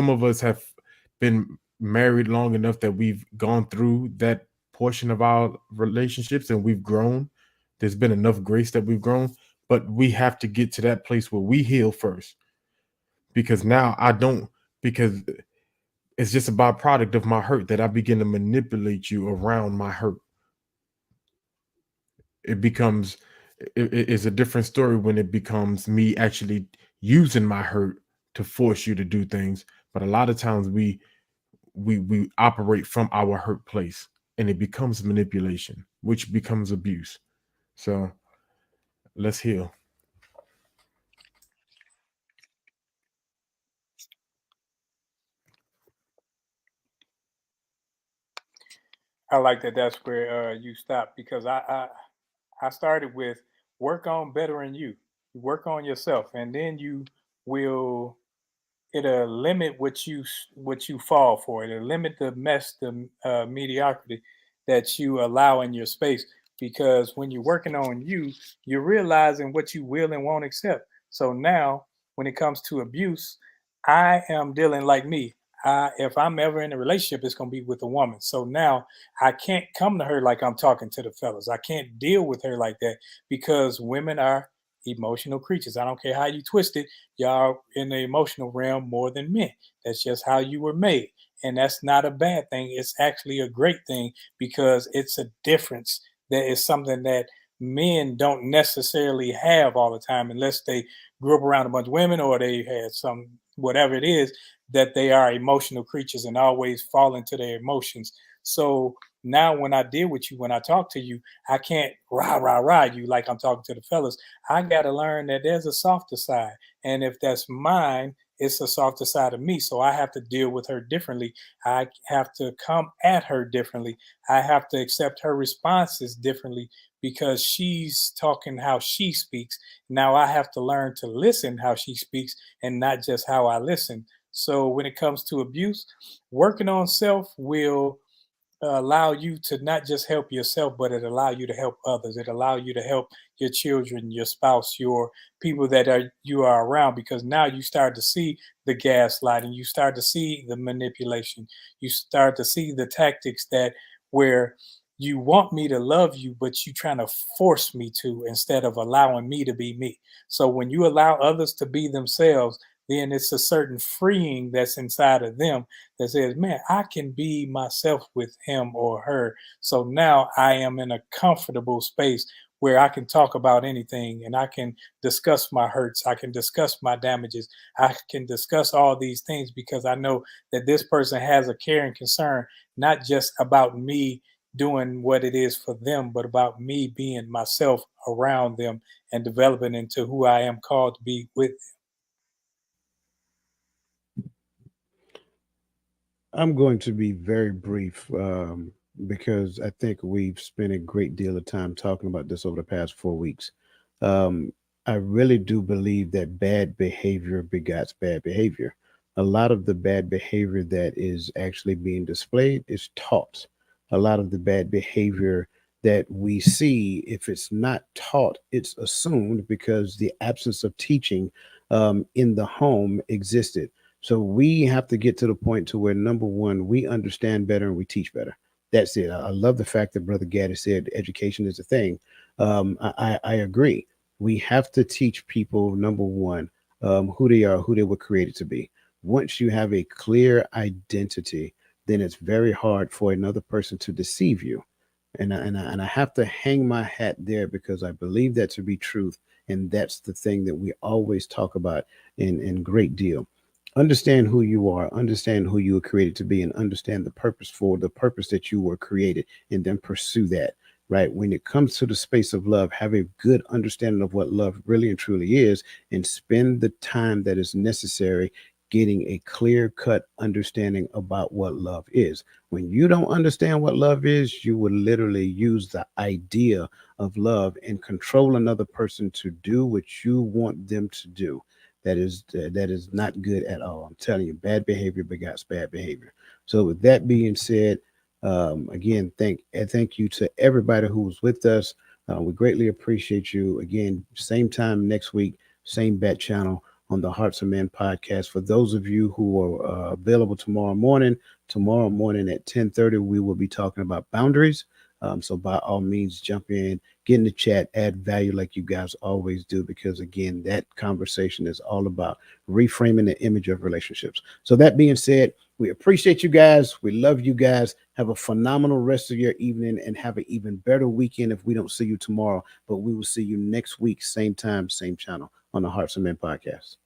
of us have been married long enough that we've gone through that portion of our relationships and we've grown. There's been enough grace that we've grown, but we have to get to that place where we heal first. Because now I don't, because it's just a byproduct of my hurt that I begin to manipulate you around my hurt. It becomes, it's a different story when it becomes me actually using my hurt to force you to do things. But a lot of times we operate from our hurt place, and it becomes manipulation, which becomes abuse. So let's heal. I like that. That's where you stop because I started with work on bettering you. You work on yourself, and then you will it'll limit what you fall for. It'll limit the mess, the mediocrity that you allow in your space. Because when you're working on you, you're realizing what you will and won't accept. So now, when it comes to abuse, I am dealing like me. If I'm ever in a relationship, it's gonna be with a woman. So now I can't come to her like I'm talking to the fellas. I can't deal with her like that because women are emotional creatures. I don't care how you twist it, y'all in the emotional realm more than men. That's just how you were made. And that's not a bad thing. It's actually a great thing because it's a difference. That is something that men don't necessarily have all the time unless they grew up around a bunch of women or they had some whatever it is that they are emotional creatures and always fall into their emotions. So now when I deal with you, when I talk to you, I can't rah you like I'm talking to the fellas. I got to learn that there's a softer side. And if that's mine, it's a softer side of me. So I have to deal with her differently. I have to come at her differently. I have to accept her responses differently because she's talking how she speaks. Now I have to learn to listen how she speaks and not just how I listen. So when it comes to abuse, working on self will allow you to not just help yourself, but it allow you to help others. It allow you to help your children, your spouse, your people that are you are around, because now you start to see the gaslighting, you start to see the manipulation, you start to see the tactics that where you want me to love you, but you trying to force me to instead of allowing me to be me. So when you allow others to be themselves, then it's a certain freeing that's inside of them that says, man, I can be myself with him or her. So now I am in a comfortable space where I can talk about anything and I can discuss my hurts. I can discuss my damages. I can discuss all these things because I know that this person has a care and concern, not just about me doing what it is for them, but about me being myself around them and developing into who I am called to be with. I'm going to be very brief because I think we've spent a great deal of time talking about this over the past 4 weeks. Um, I really do believe that bad behavior begets bad behavior. A lot of the bad behavior that is actually being displayed is taught. A lot of the bad behavior that we see, if it's not taught, it's assumed because the absence of teaching in the home existed. So we have to get to the point to where number one, we understand better and we teach better. That's it. I love the fact that Brother Gaddy said education is a thing. I agree. We have to teach people number one who they are, who they were created to be. Once you have a clear identity, then it's very hard for another person to deceive you. And I have to hang my hat there because I believe that to be truth. And that's the thing that we always talk about in great deal. Understand who you are, understand who you were created to be, and understand the purpose for the purpose that you were created, and then pursue that. Right. When it comes to the space of love, have a good understanding of what love really and truly is, and spend the time that is necessary getting a clear cut understanding about what love is. When you don't understand what love is, you will literally use the idea of love and control another person to do what you want them to do. That is not good at all. I'm telling you, bad behavior begets bad behavior. So with that being said, again, thank you to everybody who was with us. We greatly appreciate you. Again, same time next week, same bat channel on the Hearts of Men podcast. For those of you who are available tomorrow morning at 10:30, we will be talking about boundaries. So by all means, jump in, get in the chat, add value like you guys always do, because again, that conversation is all about reframing the image of relationships. So that being said, we appreciate you guys. We love you guys. Have a phenomenal rest of your evening and have an even better weekend if we don't see you tomorrow. But we will see you next week, same time, same channel on the Hearts of Men podcast.